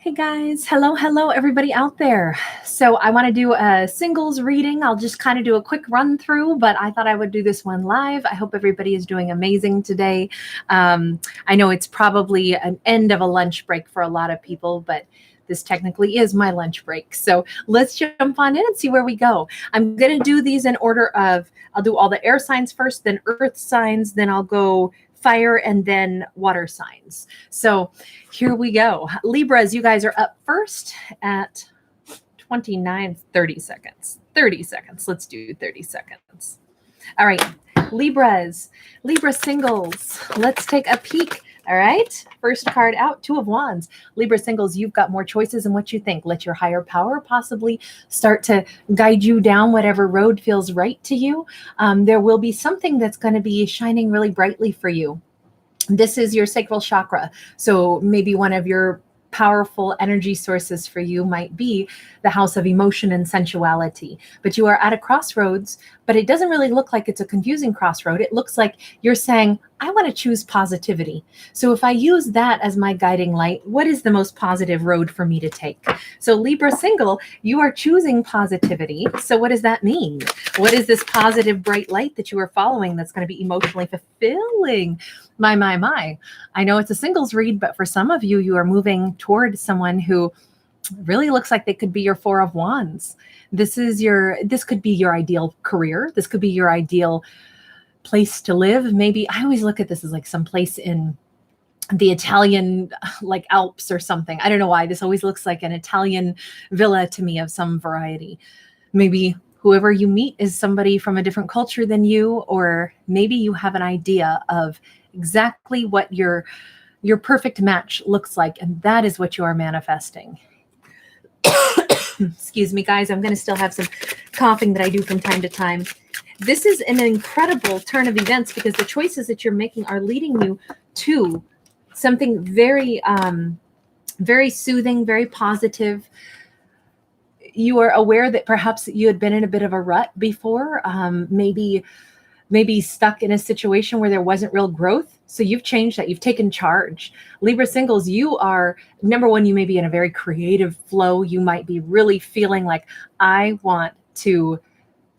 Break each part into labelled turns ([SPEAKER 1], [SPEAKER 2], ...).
[SPEAKER 1] Hey guys, hello everybody out there. So I want to do a singles reading. I'll just kind of do a quick run through, but I thought I would do this one live. I hope everybody is doing amazing today. I know it's probably an end of a lunch break for a lot of people, but this technically is my lunch break. So let's jump on in and see where we go. I'm going to do these in order of, I'll do all the air signs first, then earth signs, then I'll go fire, and then water signs. So here we go. Libras, you guys are up first at 30 seconds. 30 seconds. Let's do 30 seconds. All right. Libras, Libra singles. Let's take a peek. All right. First card out, Two of Wands. Libra singles, you've got more choices in what you think. Let your higher power possibly start to guide you down whatever road feels right to you. There will be something that's going to be shining really brightly for you. This is your sacral chakra. So maybe one of your powerful energy sources for you might be the house of emotion and sensuality. But you are at a crossroads, but it doesn't really look like it's a confusing crossroad. It looks like you're saying, I want to choose positivity. So if I use that as my guiding light, what is the most positive road for me to take? So Libra single, you are choosing positivity. So what does that mean? What is this positive bright light that you are following that's going to be emotionally fulfilling? My. I know it's a singles read, but for some of you, you are moving toward someone who really looks like they could be your Four of Wands. This could be your ideal career. This could be your ideal place to live. Maybe I always look at this as like some place in the Italian, like Alps or something. I don't know why this always looks like an Italian villa to me of some variety. Maybe whoever you meet is somebody from a different culture than you, or maybe you have an idea of exactly what your perfect match looks like, and that is what you are manifesting. Excuse me, guys. I'm going to still have some coughing that I do from time to time. This is an incredible turn of events because the choices that you're making are leading you to something very, very soothing, very positive. You are aware that perhaps you had been in a bit of a rut before, maybe stuck in a situation where there wasn't real growth. So you've changed that. You've taken charge. Libra singles, you are, number one, you may be in a very creative flow. You might be really feeling like, I want to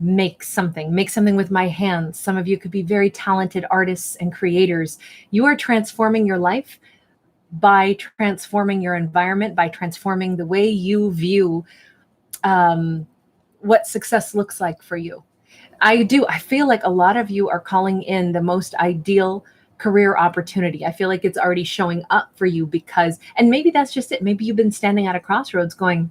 [SPEAKER 1] make something with my hands. Some of you could be very talented artists and creators. You are transforming your life by transforming your environment, by transforming the way you view what success looks like for you. I feel like a lot of you are calling in the most ideal career opportunity. I feel like it's already showing up for you because, and maybe that's just it. Maybe you've been standing at a crossroads going,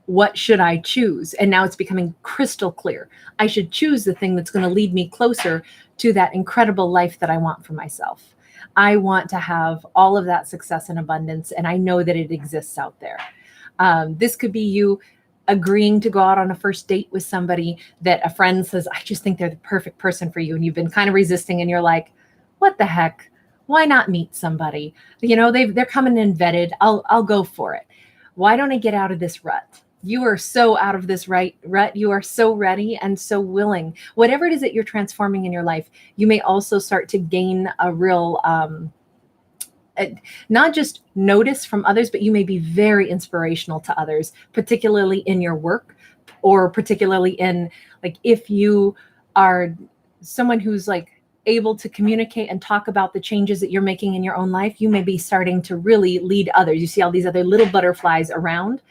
[SPEAKER 1] what should I choose? And now it's becoming crystal clear. I should choose the thing that's going to lead me closer to that incredible life that I want for myself. I want to have all of that success and abundance, and I know that it exists out there. This could be you agreeing to go out on a first date with somebody that a friend says, I just think they're the perfect person for you. And you've been kind of resisting and you're like, what the heck? Why not meet somebody? You know, they're coming in vetted. I'll go for it. Why don't I get out of this rut? You are so out of this rut. You are so ready and so willing. Whatever it is that you're transforming in your life, you may also start to gain a real, not just notice from others, but you may be very inspirational to others, particularly in your work, or particularly in, like, if you are someone who's like able to communicate and talk about the changes that you're making in your own life, you may be starting to really lead others. You see all these other little butterflies around,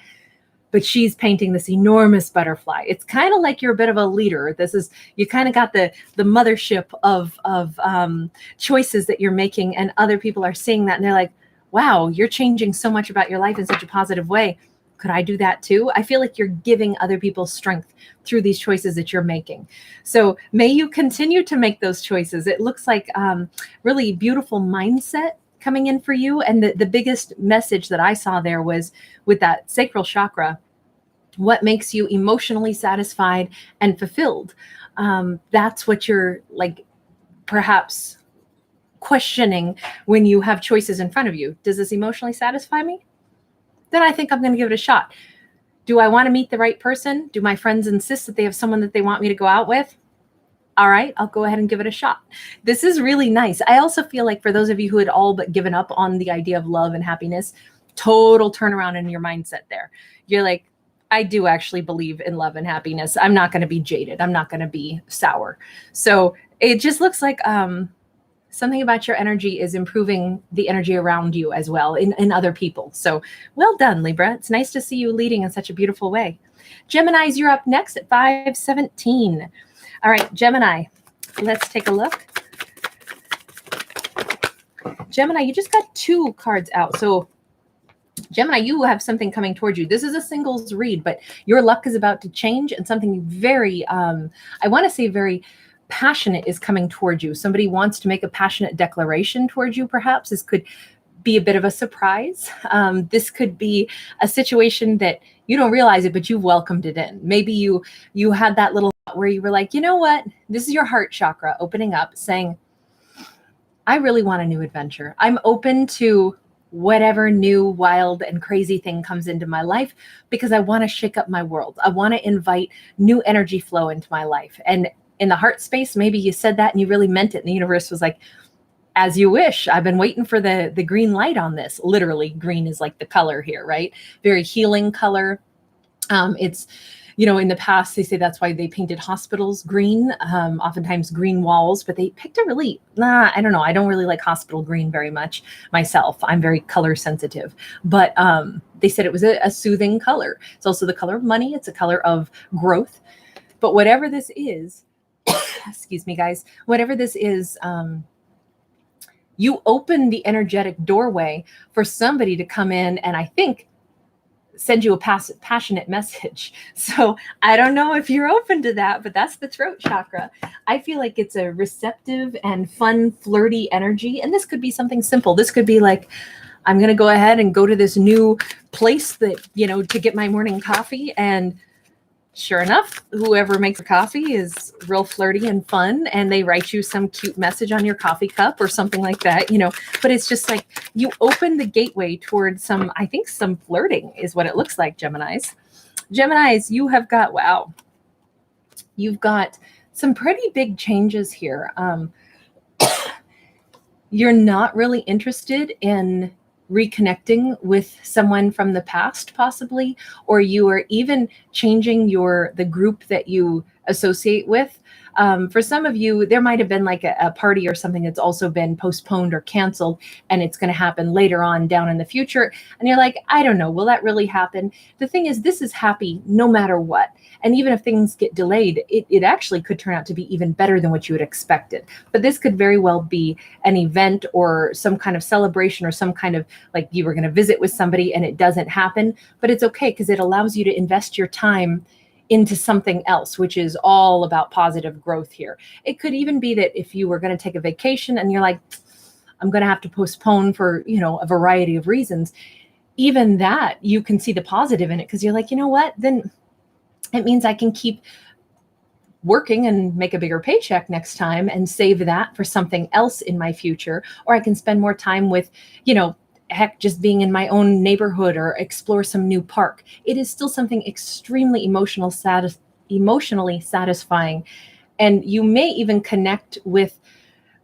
[SPEAKER 1] but she's painting this enormous butterfly. It's kind of like you're a bit of a leader. You kind of got the mothership of choices that you're making, and other people are seeing that and they're like, wow, you're changing so much about your life in such a positive way. Could I do that too? I feel like you're giving other people strength through these choices that you're making. So may you continue to make those choices. It looks like really beautiful mindset coming in for you. And the biggest message that I saw there was with that sacral chakra, what makes you emotionally satisfied and fulfilled. That's what you're like perhaps questioning when you have choices in front of you. Does this emotionally satisfy me? Then I think I'm going to give it a shot. Do I want to meet the right person? Do my friends insist that they have someone that they want me to go out with? All right, I'll go ahead and give it a shot. This is really nice. I also feel like for those of you who had all but given up on the idea of love and happiness, total turnaround in your mindset there. You're like, I do actually believe in love and happiness. I'm not going to be jaded. I'm not going to be sour. So it just looks like something about your energy is improving the energy around you as well in other people. So well done, Libra. It's nice to see you leading in such a beautiful way. Geminis, you're up next at 517. All right, Gemini, let's take a look. Gemini, you just got 2 cards out. So Gemini, you have something coming towards you. This is a singles read, but your luck is about to change, and something very, I want to say very passionate is coming towards you. Somebody wants to make a passionate declaration towards you, perhaps. This could be a bit of a surprise. This could be a situation that you don't realize it, but you've welcomed it in. Maybe you had that little where you were like, you know what? This is your heart chakra opening up, saying, I really want a new adventure. I'm open to whatever new, wild, and crazy thing comes into my life because I want to shake up my world. I want to invite new energy flow into my life. And in the heart space, maybe you said that and you really meant it. And the universe was like, as you wish. I've been waiting for the green light on this. Literally, green is like the color here, right? Very healing color. It's, you know, in the past, they say that's why they painted hospitals green, oftentimes green walls, but they picked a really, I don't know. I don't really like hospital green very much myself. I'm very color sensitive, but they said it was a soothing color. It's also the color of money. It's a color of growth. But whatever this is, excuse me, guys, whatever this is, you open the energetic doorway for somebody to come in and I think send you a passionate message. So I don't know if you're open to that, but that's the throat chakra. I feel like it's a receptive and fun, flirty energy. And this could be something simple. This could be like, I'm going to go ahead and go to this new place that, you know, to get my morning coffee. And sure enough, whoever makes the coffee is real flirty and fun, and they write you some cute message on your coffee cup or something like that, you know, but it's just like you open the gateway towards some, I think some flirting is what it looks like, Geminis. Geminis, you have got, wow, you've got some pretty big changes here. You're not really interested in reconnecting with someone from the past, possibly, or you are even changing the group that you associate with. For some of you, there might have been like a party or something that's also been postponed or canceled, and it's going to happen later on down in the future. And you're like, I don't know, will that really happen? The thing is, this is happy no matter what. And even if things get delayed, it actually could turn out to be even better than what you had expected. But this could very well be an event or some kind of celebration or some kind of, like, you were going to visit with somebody and it doesn't happen. But it's okay, because it allows you to invest your time into something else, which is all about positive growth here. It could even be that if you were going to take a vacation and you're like, I'm going to have to postpone for, you know, a variety of reasons, even that you can see the positive in it, because you're like, you know what, then it means I can keep working and make a bigger paycheck next time and save that for something else in my future. Or I can spend more time with, you know, heck, just being in my own neighborhood or explore some new park. It is still something extremely emotionally satisfying. And you may even connect with,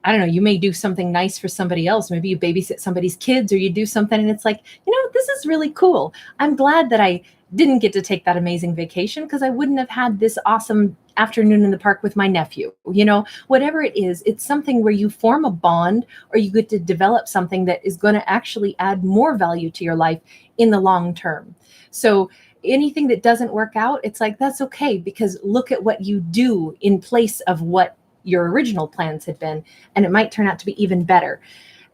[SPEAKER 1] I don't know, you may do something nice for somebody else. Maybe you babysit somebody's kids, or you do something and it's like, you know, this is really cool. I'm glad that I didn't get to take that amazing vacation, because I wouldn't have had this awesome afternoon in the park with my nephew. You know, whatever it is, it's something where you form a bond, or you get to develop something that is going to actually add more value to your life in the long term. So anything that doesn't work out, it's like, that's okay, because look at what you do in place of what your original plans had been, and it might turn out to be even better.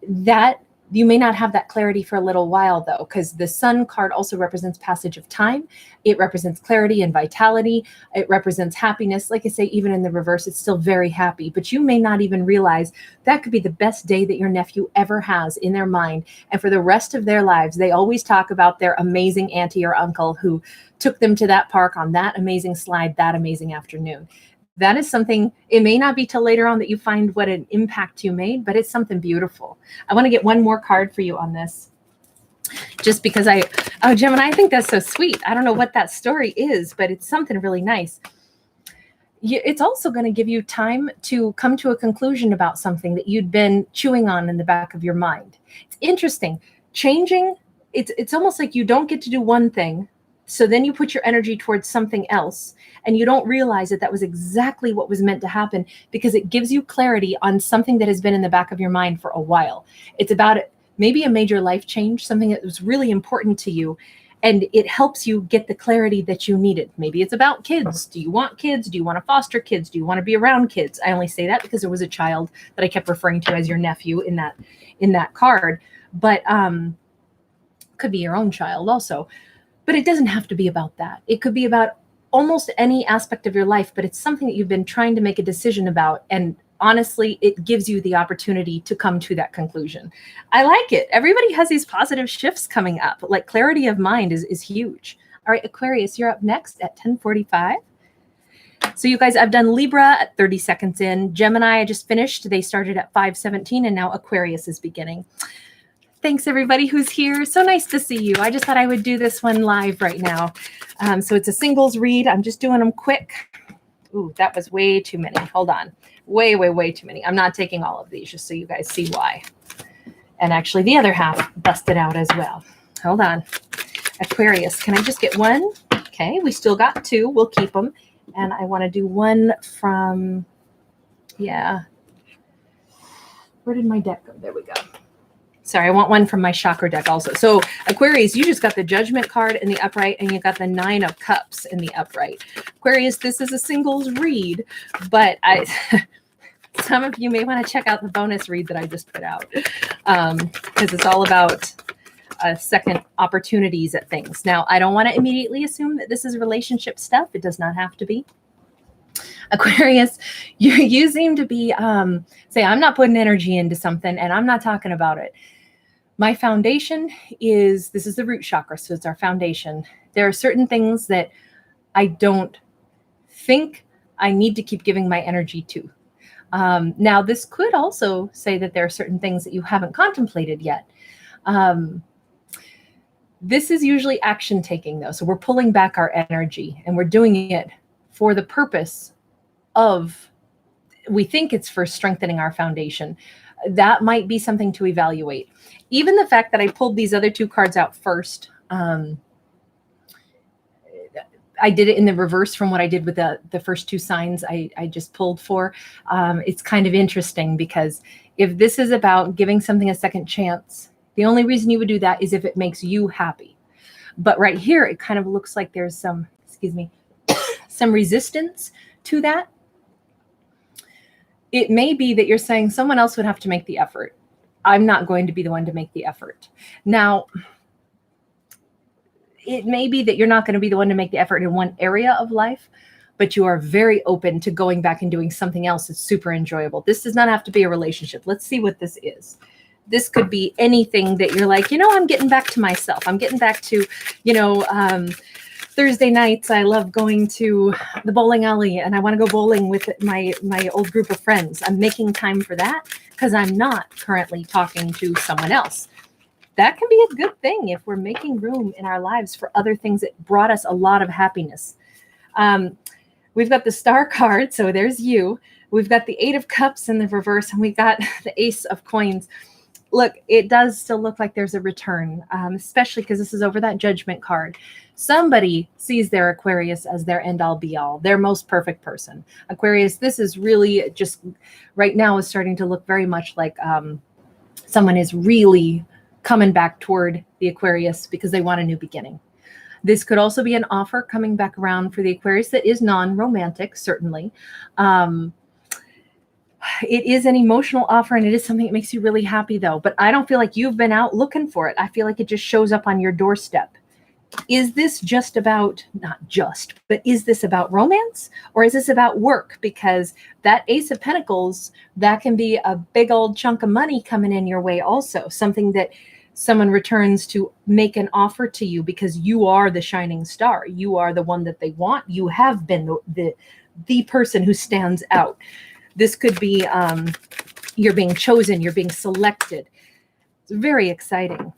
[SPEAKER 1] That you may not have that clarity for a little while, though, because the Sun card also represents passage of time. It represents clarity and vitality. It represents happiness. Like I say, even in the reverse, it's still very happy, but you may not even realize that could be the best day that your nephew ever has in their mind. And for the rest of their lives, they always talk about their amazing auntie or uncle who took them to that park on that amazing slide, that amazing afternoon. That is something, it may not be till later on that you find what an impact you made, but it's something beautiful. I want to get one more card for you on this, just because Gemini, I think that's so sweet. I don't know what that story is, but it's something really nice. It's also going to give you time to come to a conclusion about something that you'd been chewing on in the back of your mind. It's interesting. Changing it's almost like you don't get to do one thing. So then you put your energy towards something else, and you don't realize that that was exactly what was meant to happen, because it gives you clarity on something that has been in the back of your mind for a while. It's about maybe a major life change, something that was really important to you, and it helps you get the clarity that you needed. Maybe it's about kids. Do you want kids? Do you want to foster kids? Do you want to be around kids? I only say that because there was a child that I kept referring to as your nephew in that card, but could be your own child also. But it doesn't have to be about that. It could be about almost any aspect of your life, but it's something that you've been trying to make a decision about. And honestly, it gives you the opportunity to come to that conclusion. I like it. Everybody has these positive shifts coming up. Like clarity of mind is huge. All right, Aquarius, you're up next at 10:45. So you guys, I've done Libra at 30 seconds in. Gemini, I just finished. They started at 5:17, and now Aquarius is beginning. Thanks everybody who's here. So nice to see you. I just thought I would do this one live right now. So it's a singles read. I'm just doing them quick. Ooh, that was way too many. Hold on. Way too many. I'm not taking all of these, just so you guys see why. And actually the other half busted out as well. Hold on. Aquarius, can I just get one? Okay, we still got two. We'll keep them. And I want to do one from, yeah. Where did my deck go? There we go. Sorry, I want one from my chakra deck also. So Aquarius, you just got the Judgment card in the upright, and you got the 9 of Cups in the upright. Aquarius, this is a singles read, but some of you may want to check out the bonus read that I just put out, because it's all about second opportunities at things. Now, I don't want to immediately assume that this is relationship stuff. It does not have to be. Aquarius, you seem to be, say, I'm not putting energy into something and I'm not talking about it. My foundation this is the root chakra, so it's our foundation. There are certain things that I don't think I need to keep giving my energy to. Now, this could also say that there are certain things that you haven't contemplated yet. This is usually action taking, though. So we're pulling back our energy, and we're doing it for the purpose of, we think it's for strengthening our foundation. That might be something to evaluate. Even the fact that I pulled these other two cards out first, I did it in the reverse from what I did with the first two signs I just pulled for. It's kind of interesting, because if this is about giving something a second chance, the only reason you would do that is if it makes you happy. But right here, it kind of looks like there's some, some resistance to that. It may be that you're saying someone else would have to make the effort. I'm not going to be the one to make the effort. Now, it may be that you're not going to be the one to make the effort in one area of life, but you are very open to going back and doing something else that's super enjoyable. This does not have to be a relationship. Let's see what this is. This could be anything that you're like, I'm getting back to myself. I'm getting back to, Thursday nights, I love going to the bowling alley, and I want to go bowling with my old group of friends. I'm making time for that because I'm not currently talking to someone else. That can be a good thing if we're making room in our lives for other things that brought us a lot of happiness. We've got the Star card, so there's you. We've got the 8 of Cups in the reverse, and we got the Ace of Coins. Look, it does still look like there's a return, especially because this is over that Judgment card. Somebody sees their Aquarius as their end-all be-all, their most perfect person. Aquarius, this is really just right now is starting to look very much like someone is really coming back toward the Aquarius because they want a new beginning. This could also be an offer coming back around for the Aquarius that is non-romantic, certainly. It is an emotional offer, and it is something that makes you really happy, though. But I don't feel like you've been out looking for it. I feel like it just shows up on your doorstep. Is this just about, not just, but is this about romance, or is this about work? Because that Ace of Pentacles, that can be a big old chunk of money coming in your way also. Something that someone returns to make an offer to you because you are the shining star. You are the one that they want. You have been the person who stands out. This could be you're being chosen, you're being selected. It's very exciting.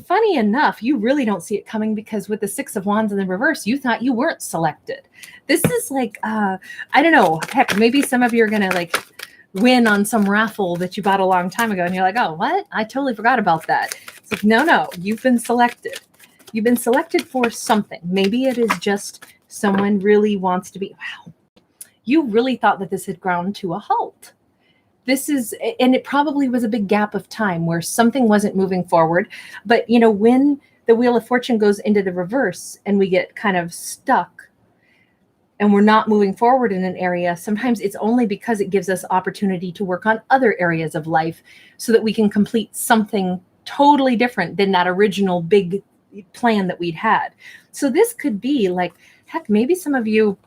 [SPEAKER 1] Funny enough, you really don't see it coming because with the 6 of Wands in the reverse, you thought you weren't selected. This is like, I don't know, heck, maybe some of you are going to like win on some raffle that you bought a long time ago. And you're like, oh, what? I totally forgot about that. It's like, no, you've been selected. You've been selected for something. Maybe it is just someone really wants to be, wow, you really thought that this had ground to a halt. This is, and it probably was a big gap of time where something wasn't moving forward. But, you know, when the Wheel of Fortune goes into the reverse and we get kind of stuck and we're not moving forward in an area, sometimes it's only because it gives us opportunity to work on other areas of life so that we can complete something totally different than that original big plan that we'd had. So this could be like, heck, maybe some of you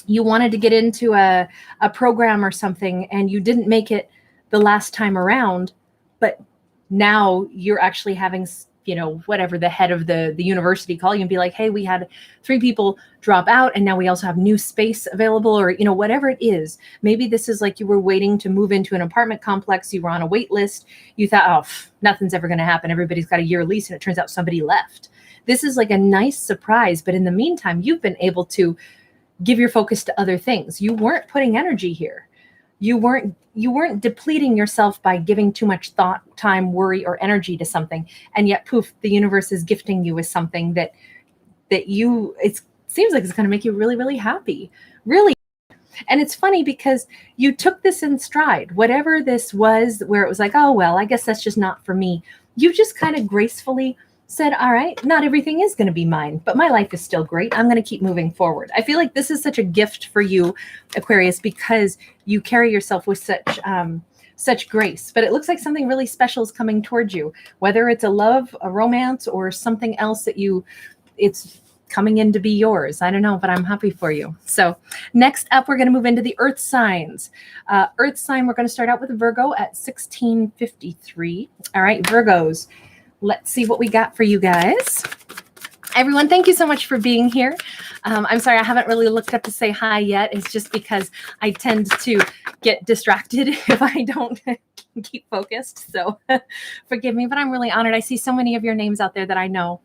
[SPEAKER 1] wanted to get into a program or something and you didn't make it the last time around, but now you're actually having, you know, whatever the head of the university call you and be like, hey, we had 3 people drop out and now we also have new space available, or, you know, whatever it is. Maybe this is like you were waiting to move into an apartment complex. You were on a wait list. You thought, oh, nothing's ever going to happen. Everybody's got a year lease, and it turns out somebody left. This is like a nice surprise. But in the meantime, you've been able to give your focus to other things. You weren't putting energy here. You weren't depleting yourself by giving too much thought, time, worry, or energy to something. And yet, poof, the universe is gifting you with something that it seems like it's going to make you really, really happy. Really. And it's funny because you took this in stride. Whatever this was, where it was like, oh, well, I guess that's just not for me. You just kind of gracefully said, all right, not everything is going to be mine, but my life is still great. I'm going to keep moving forward. I feel like this is such a gift for you, Aquarius, because you carry yourself with such grace. But it looks like something really special is coming towards you, whether it's a love, a romance, or something else that it's coming in to be yours. I don't know, but I'm happy for you. So next up, we're going to move into the earth signs. Earth sign, we're going to start out with Virgo at 1653. All right, Virgos. Let's see what we got for you guys. Everyone, thank you so much for being here. I'm sorry, I haven't really looked up to say hi yet. It's just because I tend to get distracted if I don't keep focused. So forgive me, but I'm really honored. I see so many of your names out there that I know.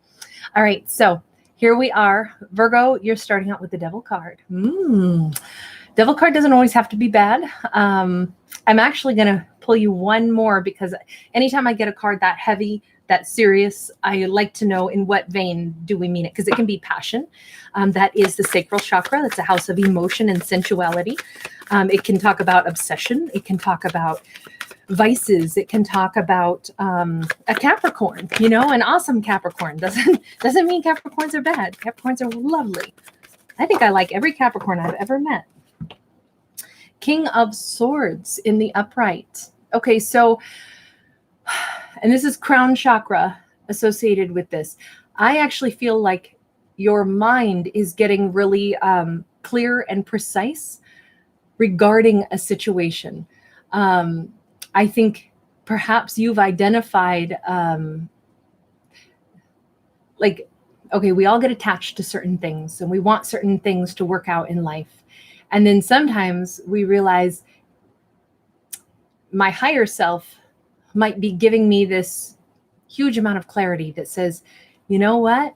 [SPEAKER 1] All right, so here we are. Virgo, you're starting out with the Devil card. Devil card doesn't always have to be bad. I'm actually going to pull you one more because anytime I get a card that heavy, that serious, I like to know in what vein do we mean it, because it can be passion. That is the sacral chakra. That's a house of emotion and sensuality. It can talk about obsession. It can talk about vices. It can talk about a Capricorn, you know, an awesome Capricorn. Doesn't mean Capricorns are bad. Capricorns are lovely. I think I like every Capricorn I've ever met. King of Swords in the upright. Okay, so, and this is crown chakra associated with this. I actually feel like your mind is getting really clear and precise regarding a situation. I think perhaps you've identified, like, okay, we all get attached to certain things and we want certain things to work out in life. And then sometimes we realize my higher self might be giving me this huge amount of clarity that says, you know what?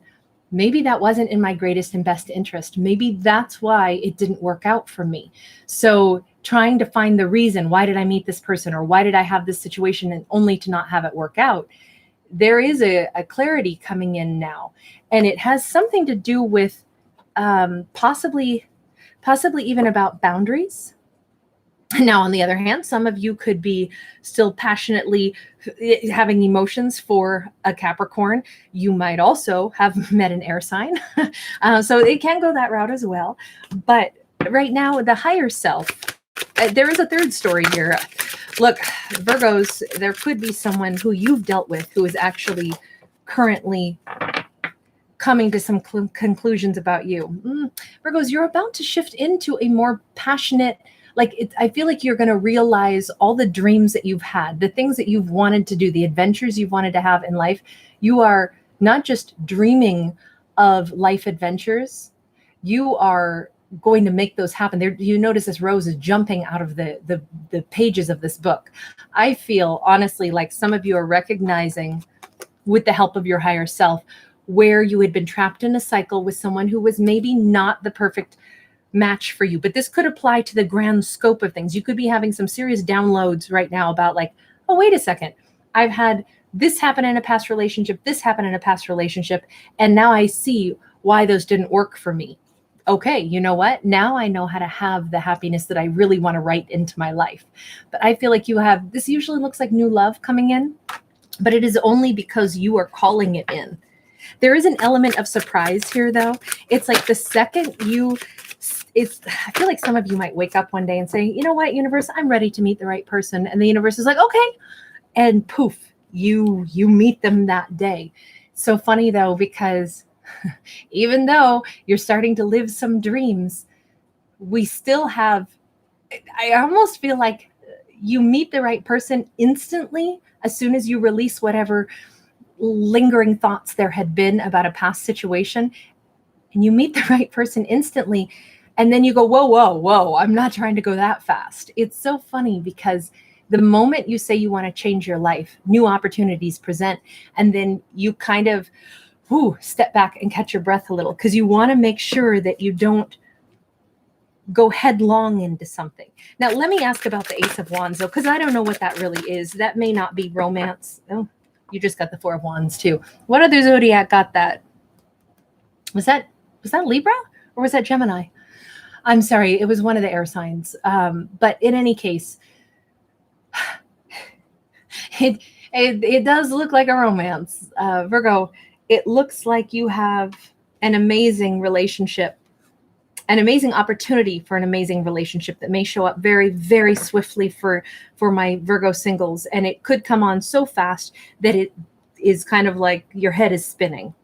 [SPEAKER 1] Maybe that wasn't in my greatest and best interest. Maybe that's why it didn't work out for me. So trying to find the reason, why did I meet this person, or why did I have this situation and only to not have it work out? There is a clarity coming in now. And it has something to do with possibly even about boundaries. Now, on the other hand, some of you could be still passionately having emotions for a Capricorn. You might also have met an air sign. So it can go that route as well. But right now, the higher self, there is a third story here. Look, Virgos, there could be someone who you've dealt with who is actually currently coming to some conclusions about you. Virgos, you're about to shift into a more passionate, I feel like you're going to realize all the dreams that you've had, the things that you've wanted to do, the adventures you've wanted to have in life. You are not just dreaming of life adventures. You are going to make those happen. There, you notice this rose is jumping out of the pages of this book. I feel honestly like some of you are recognizing, with the help of your higher self, where you had been trapped in a cycle with someone who was maybe not the perfect match for you. But this could apply to the grand scope of things. You could be having some serious downloads right now about like, oh, wait a second. I've had this happen in a past relationship, this happened in a past relationship, and now I see why those didn't work for me. Okay, you know what? Now I know how to have the happiness that I really want to write into my life. But I feel like you have, this usually looks like new love coming in, but it is only because you are calling it in. There is an element of surprise here, though. It's like the second I feel like some of you might wake up one day and say, you know what, universe, I'm ready to meet the right person. And the universe is like, okay. And poof, you meet them that day. So funny, though, because even though you're starting to live some dreams, we still have, I almost feel like you meet the right person instantly as soon as you release whatever lingering thoughts there had been about a past situation, and you meet the right person instantly. And then you go, whoa, whoa, whoa, I'm not trying to go that fast. It's so funny because the moment you say you want to change your life, new opportunities present, and then you kind of step back and catch your breath a little because you want to make sure that you don't go headlong into something. Now, let me ask about the Ace of Wands, though, because I don't know what that really is. That may not be romance. Oh, you just got the Four of Wands, too. What other zodiac got that? Was that Libra or was that Gemini? I'm sorry, it was one of the air signs. But in any case, it does look like a romance. Virgo, it looks like you have an amazing relationship, an amazing opportunity for an amazing relationship that may show up very, very swiftly for my Virgo singles. And it could come on so fast that it is kind of like your head is spinning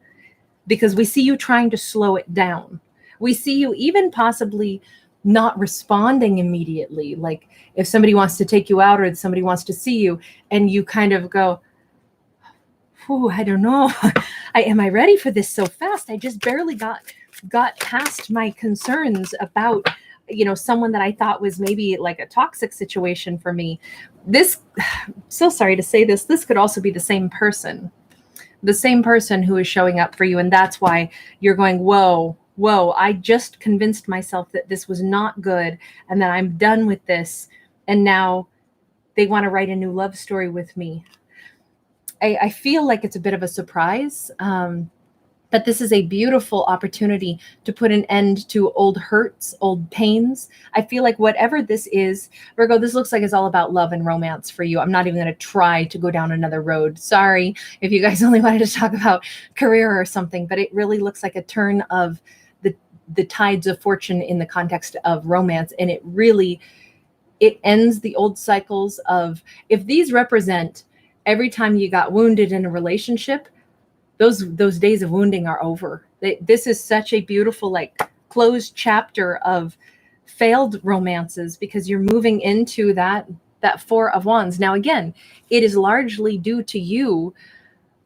[SPEAKER 1] because we see you trying to slow it down. We see you even possibly not responding immediately. Like if somebody wants to take you out or somebody wants to see you and you kind of go, I don't know. Am I ready for this so fast? I just barely got past my concerns about, someone that I thought was maybe like a toxic situation for me. This, so sorry to say this could also be the same person who is showing up for you. And that's why you're going, whoa, I just convinced myself that this was not good and that I'm done with this. And now they want to write a new love story with me. I feel like it's a bit of a surprise, but this is a beautiful opportunity to put an end to old hurts, old pains. I feel like whatever this is, Virgo, this looks like it's all about love and romance for you. I'm not even going to try to go down another road. Sorry if you guys only wanted to talk about career or something, but it really looks like a turn of the tides of fortune in the context of romance. And it ends the old cycles of, if these represent every time you got wounded in a relationship, those days of wounding are over. This is such a beautiful, like, closed chapter of failed romances because you're moving into that Four of Wands. Now, again, it is largely due to you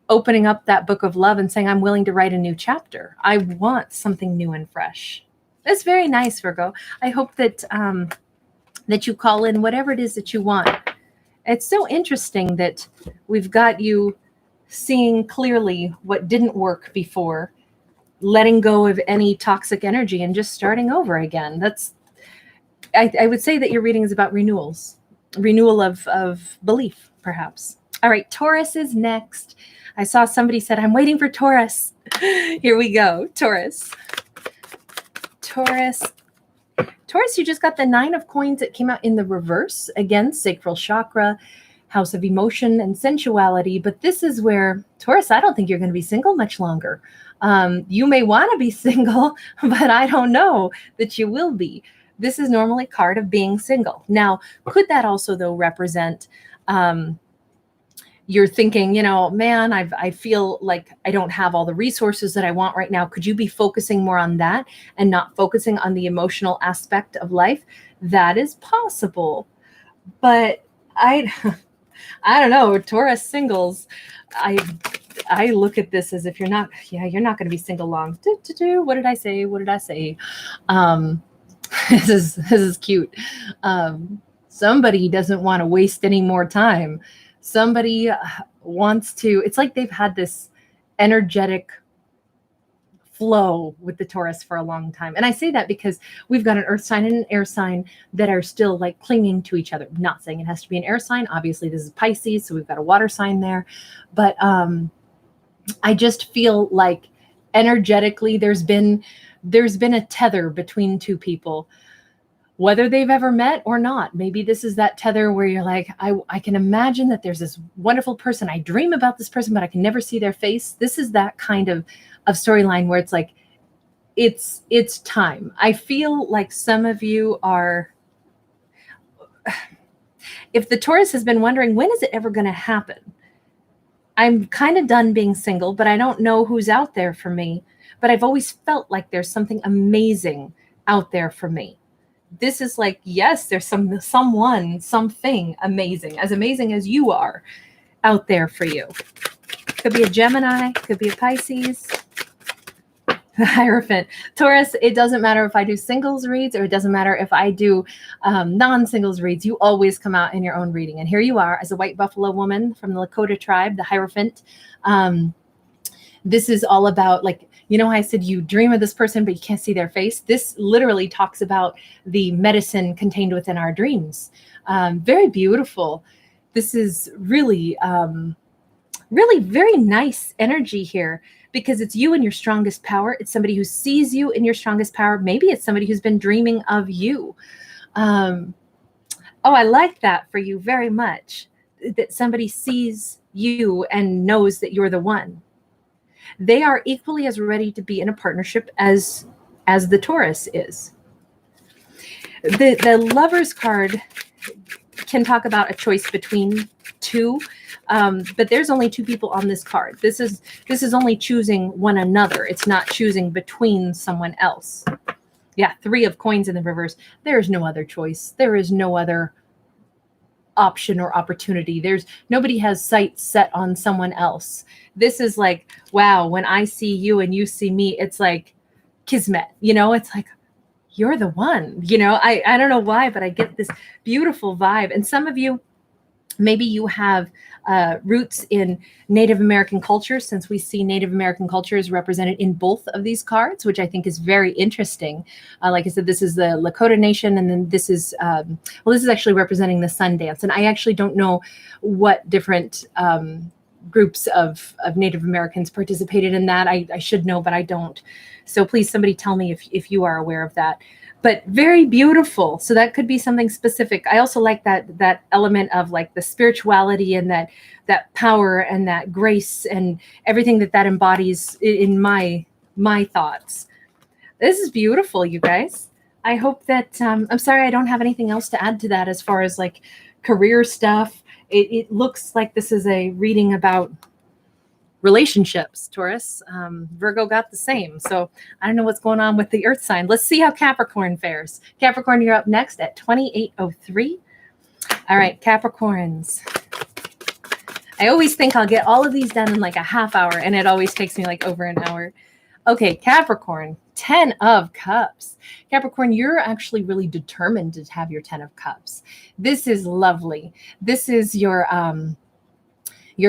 [SPEAKER 1] opening up that book of love and saying, I'm willing to write a new chapter. I want something new and fresh. That's very nice, Virgo. I hope that that you call in whatever it is that you want. It's so interesting that we've got you seeing clearly what didn't work before, letting go of any toxic energy and just starting over again. I would say that your reading is about renewal of belief, perhaps. All right, Taurus is next. I saw somebody said, I'm waiting for Taurus. Here we go, Taurus. Taurus, you just got the Nine of Coins. It came out in the reverse. Again, sacral chakra, house of emotion and sensuality. But this is where, Taurus, I don't think you're going to be single much longer. You may want to be single, but I don't know that you will be. This is normally a card of being single. Now, could that also, though, represent you're thinking, man, I feel like I don't have all the resources that I want right now. Could you be focusing more on that and not focusing on the emotional aspect of life? That is possible. But I don't know, Taurus singles, I look at this as if you're not going to be single long. What did I say? This is cute. Somebody doesn't want to waste any more time. Somebody wants to, it's like they've had this energetic flow with the Taurus for a long time. And I say that because we've got an earth sign and an air sign that are still like clinging to each other. Not saying it has to be an air sign. Obviously this is Pisces, so we've got a water sign there. But I just feel like energetically there's been a tether between two people, whether they've ever met or not. Maybe this is that tether where you're like, I can imagine that there's this wonderful person. I dream about this person, but I can never see their face. This is that kind of storyline where it's like, it's time. I feel like some of you are, if the Taurus has been wondering, when is it ever going to happen? I'm kind of done being single, but I don't know who's out there for me. But I've always felt like there's something amazing out there for me. This is like, yes, there's someone, something amazing as you are out there for you. Could be a Gemini, could be a Pisces. The Hierophant. Taurus, it doesn't matter if I do singles reads or it doesn't matter if I do non-singles reads. You always come out in your own reading. And here you are as a white buffalo woman from the Lakota tribe, the Hierophant. This is all about, like, you know, I said you dream of this person, but you can't see their face. This literally talks about the medicine contained within our dreams. Very beautiful. This is really, really very nice energy here, because it's you in your strongest power. It's somebody who sees you in your strongest power. Maybe it's somebody who's been dreaming of you. Oh, I like that for you very much, that somebody sees you and knows that you're the one. They are equally as ready to be in a partnership as the Taurus is. The Lover's card can talk about a choice between two, but there's only two people on this card. This is only choosing one another. It's not choosing between someone else. Yeah, 3 of coins in the reverse. There is no other choice. There is no other option or opportunity. Nobody has sights set on someone else. This is like, wow, when I see you and you see me, it's like kismet, you know, it's like, you're the one, you know. I don't know why, but I get this beautiful vibe. And some of you, maybe you have roots in Native American culture, since we see Native American culture is represented in both of these cards, which I think is very interesting. Like I said, this is the Lakota Nation, and then this is, well, this is actually representing the sun dance. And I actually don't know what different groups of Native Americans participated in that. I should know, but I don't. So please, somebody tell me if you are aware of that. But very beautiful. So that could be something specific. I also like that element of like the spirituality and that power and that grace and everything that embodies in my thoughts. This is beautiful, you guys. I hope that, I'm sorry, I don't have anything else to add to that as far as like career stuff. It looks like this is a reading about relationships, Taurus. Virgo got the same. So I don't know what's going on with the earth sign. Let's see how Capricorn fares. Capricorn, you're up next at 2803. All right, Capricorns. I always think I'll get all of these done in like a half hour, and it always takes me like over an hour. Okay, Capricorn, 10 of Cups. Capricorn, you're actually really determined to have your 10 of Cups. This is lovely. This is your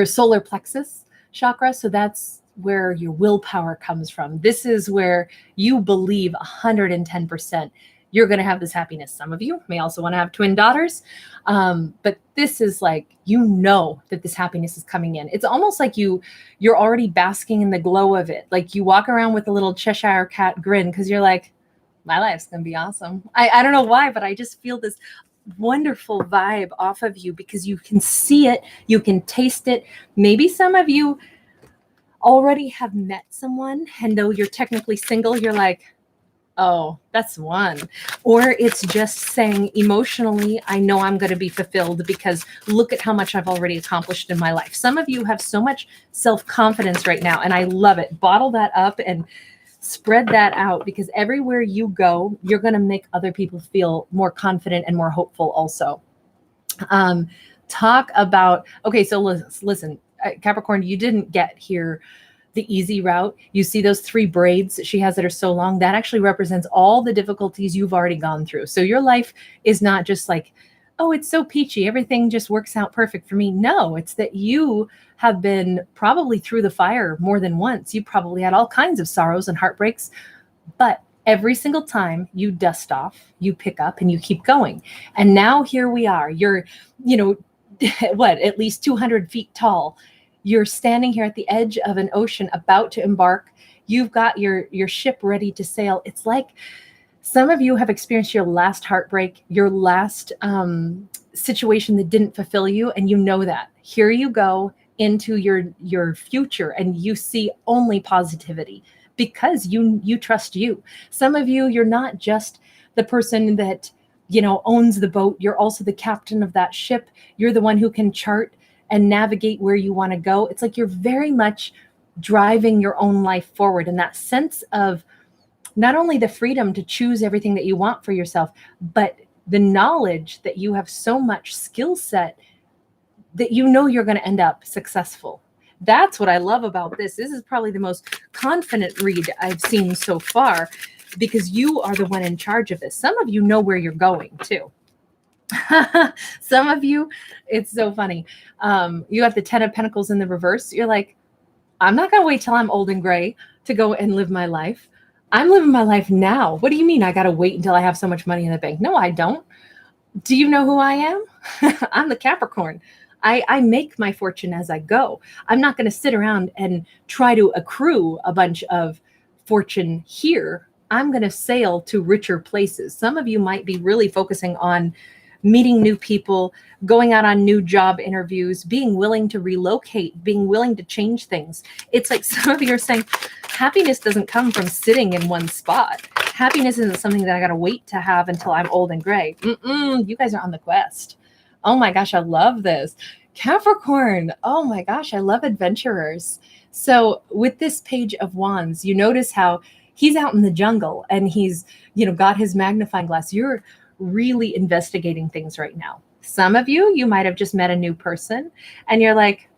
[SPEAKER 1] solar plexus chakra. So that's where your willpower comes from. This is where you believe 110% you're going to have this happiness. Some of you may also want to have twin daughters. But this is like, you know that this happiness is coming in. It's almost like you're already basking in the glow of it. Like you walk around with a little Cheshire cat grin because you're like, my life's going to be awesome. I don't know why, but I just feel this wonderful vibe off of you because you can see it, you can taste it. Maybe some of you already have met someone, and though you're technically single, you're like, oh, that's one. Or it's just saying emotionally, I know I'm going to be fulfilled because look at how much I've already accomplished in my life. Some of you have so much self-confidence right now, and I love it. Bottle that up and spread that out, because everywhere you go, you're going to make other people feel more confident and more hopeful also. Talk about, okay, so listen, Capricorn, you didn't get here the easy route. You see those 3 braids that she has that are so long, that actually represents all the difficulties you've already gone through. So your life is not just like oh, it's so peachy, everything just works out perfect for me. No, it's that you have been probably through the fire more than once. You probably had all kinds of sorrows and heartbreaks, but every single time you dust off, you pick up and you keep going. And now here we are. You're, what, at least 200 feet tall. You're standing here at the edge of an ocean about to embark. You've got your ship ready to sail. It's like some of you have experienced your last heartbreak, your last situation that didn't fulfill you, and you know that. Here you go into your future, and you see only positivity because you trust you. Some of you, you're not just the person that owns the boat. You're also the captain of that ship. You're the one who can chart and navigate where you want to go. It's like you're very much driving your own life forward, and that sense of not only the freedom to choose everything that you want for yourself, but the knowledge that you have so much skill set that you're going to end up successful. That's what I love about this. This is probably the most confident read I've seen so far, because you are the one in charge of this. Some of you know where you're going too. Some of you, it's so funny. You have the 10 of Pentacles in the reverse. You're like, I'm not going to wait till I'm old and gray to go and live my life. I'm living my life now. What do you mean I got to wait until I have so much money in the bank? No, I don't. Do you know who I am? I'm the Capricorn. I make my fortune as I go. I'm not going to sit around and try to accrue a bunch of fortune here. I'm going to sail to richer places. Some of you might be really focusing on meeting new people, going out on new job interviews, being willing to relocate, being willing to change things. It's like some of you are saying, happiness doesn't come from sitting in one spot. Happiness isn't something that I got to wait to have until I'm old and gray. You guys are on the quest. Oh my gosh, I love this. Capricorn. Oh my gosh, I love adventurers. So with this Page of Wands, you notice how he's out in the jungle and he's, got his magnifying glass. You're really investigating things right now. Some of you might have just met a new person and you're like,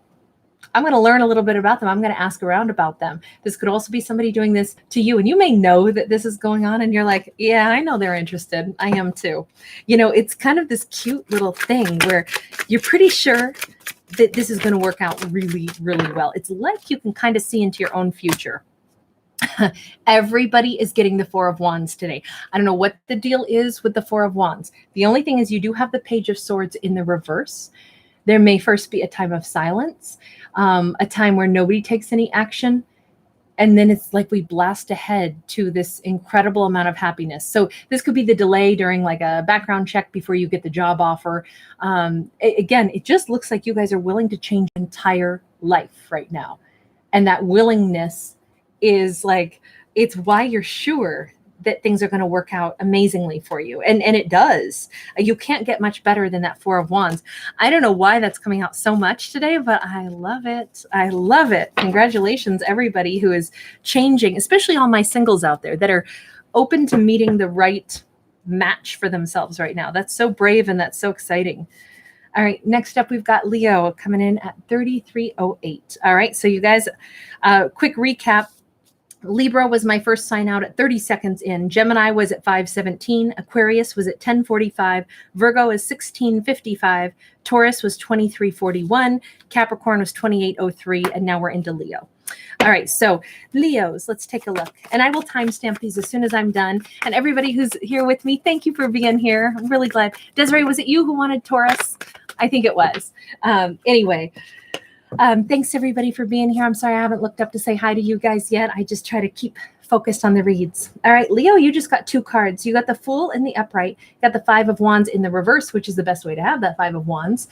[SPEAKER 1] I'm going to learn a little bit about them. I'm going to ask around about them. This could also be somebody doing this to you. And you may know that this is going on and you're like, yeah, I know they're interested. I am too. It's kind of this cute little thing where you're pretty sure that this is going to work out really, really well. It's like you can kind of see into your own future. Everybody is getting the Four of Wands today. I don't know what the deal is with the Four of Wands. The only thing is you do have the Page of Swords in the reverse. There may first be a time of silence, a time where nobody takes any action. And then it's like we blast ahead to this incredible amount of happiness. So this could be the delay during like a background check before you get the job offer. Again, it just looks like you guys are willing to change your entire life right now. And that willingness is like, it's why you're sure that things are going to work out amazingly for you. And it does. You can't get much better than that Four of Wands. I don't know why that's coming out so much today, but I love it. I love it. Congratulations, everybody who is changing, especially all my singles out there that are open to meeting the right match for themselves right now. That's so brave and that's so exciting. All right, next up, we've got Leo coming in at 3308. All right, so you guys, quick recap. Libra was my first sign out at 30 seconds in. Gemini was at 5:17. Aquarius was at 10:45. Virgo is 16:55. Taurus was 23:41. Capricorn was 28:03. And now we're into Leo. All right, so Leos, let's take a look. And I will timestamp these as soon as I'm done. And everybody who's here with me, thank you for being here. I'm really glad. Desiree, was it you who wanted Taurus? I think it was. Anyway. Thanks everybody for being here. I'm sorry I haven't looked up to say hi to you guys yet. I just try to keep focused on the reads. All right, Leo, you just got two cards. You got the Fool in the upright. You got the Five of Wands in the reverse, which is the best way to have that Five of Wands.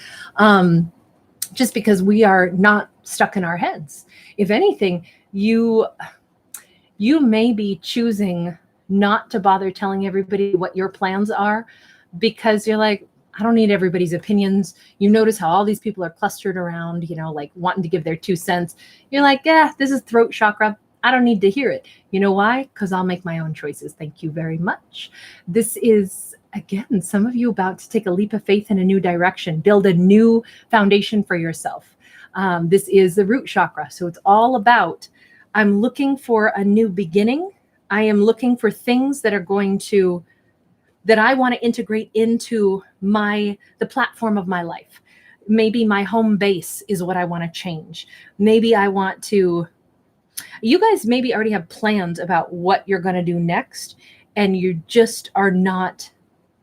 [SPEAKER 1] Just because we are not stuck in our heads. If anything, you may be choosing not to bother telling everybody what your plans are because you're like, I don't need everybody's opinions. You notice how all these people are clustered around, like wanting to give their 2 cents. You're like, this is throat chakra. I don't need to hear it. You know why? Because I'll make my own choices. Thank you very much. This is, again, some of you about to take a leap of faith in a new direction, build a new foundation for yourself. This is the root chakra. So it's all about, I'm looking for a new beginning. I am looking for things that are going to that I want to integrate into the platform of my life. Maybe my home base is what I want to change. Maybe I want to, you guys maybe already have plans about what you're going to do next, and you just are not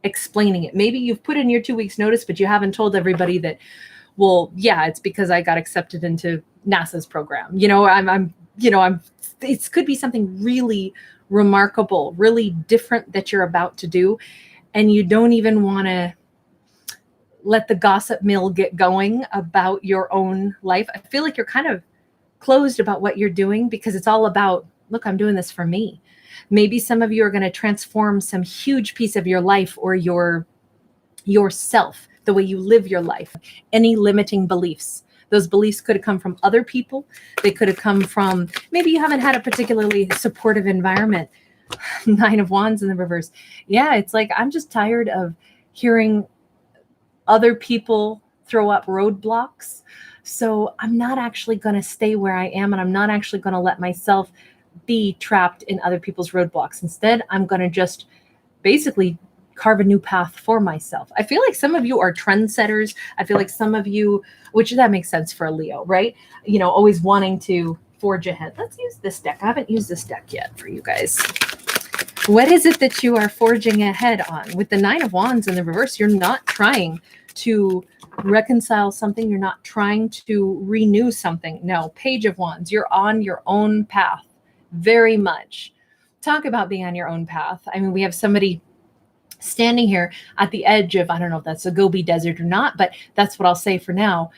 [SPEAKER 1] explaining it. Maybe you've put in your 2 weeks notice, but you haven't told everybody that, well, yeah, it's because I got accepted into NASA's program. It could be something really remarkable, really different that you're about to do. And you don't even want to let the gossip mill get going about your own life. I feel like you're kind of closed about what you're doing because it's all about, look, I'm doing this for me. Maybe some of you are going to transform some huge piece of your life or yourself, the way you live your life. Any limiting beliefs. Those beliefs could have come from other people. They could have come from, maybe you haven't had a particularly supportive environment. 9 of Wands in the reverse. Yeah, it's like, I'm just tired of hearing other people throw up roadblocks. So I'm not actually going to stay where I am, and I'm not actually going to let myself be trapped in other people's roadblocks. Instead, I'm going to just basically carve a new path for myself. I feel like some of you are trendsetters. I feel like some of you, which that makes sense for a Leo, right? Always wanting to forge ahead. Let's use this deck. I haven't used this deck yet for you guys. What is it that you are forging ahead on? With the 9 of Wands in the reverse, you're not trying to reconcile something. You're not trying to renew something. No, Page of Wands, you're on your own path. Very much. Talk about being on your own path. I mean, we have somebody standing here at the edge of, I don't know if that's a Gobi Desert or not, but that's what I'll say for now,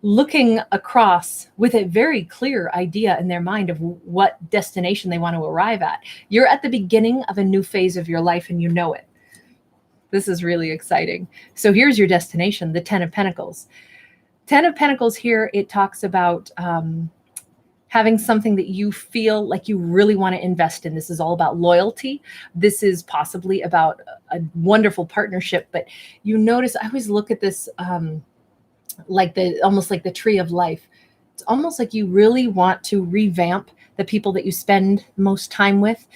[SPEAKER 1] looking across with a very clear idea in their mind of what destination they want to arrive at. You're at the beginning of a new phase of your life and you know it. This is really exciting. So here's your destination, the 10 of Pentacles. 10 of Pentacles here, it talks about having something that you feel like you really want to invest in. This is all about loyalty. This is possibly about a wonderful partnership. But you notice, I always look at this almost like the tree of life. It's almost like you really want to revamp the people that you spend most time with.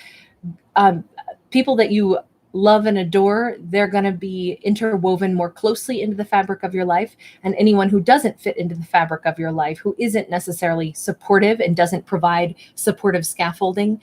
[SPEAKER 1] People that you love and adore, they're going to be interwoven more closely into the fabric of your life. And anyone who doesn't fit into the fabric of your life, who isn't necessarily supportive and doesn't provide supportive scaffolding,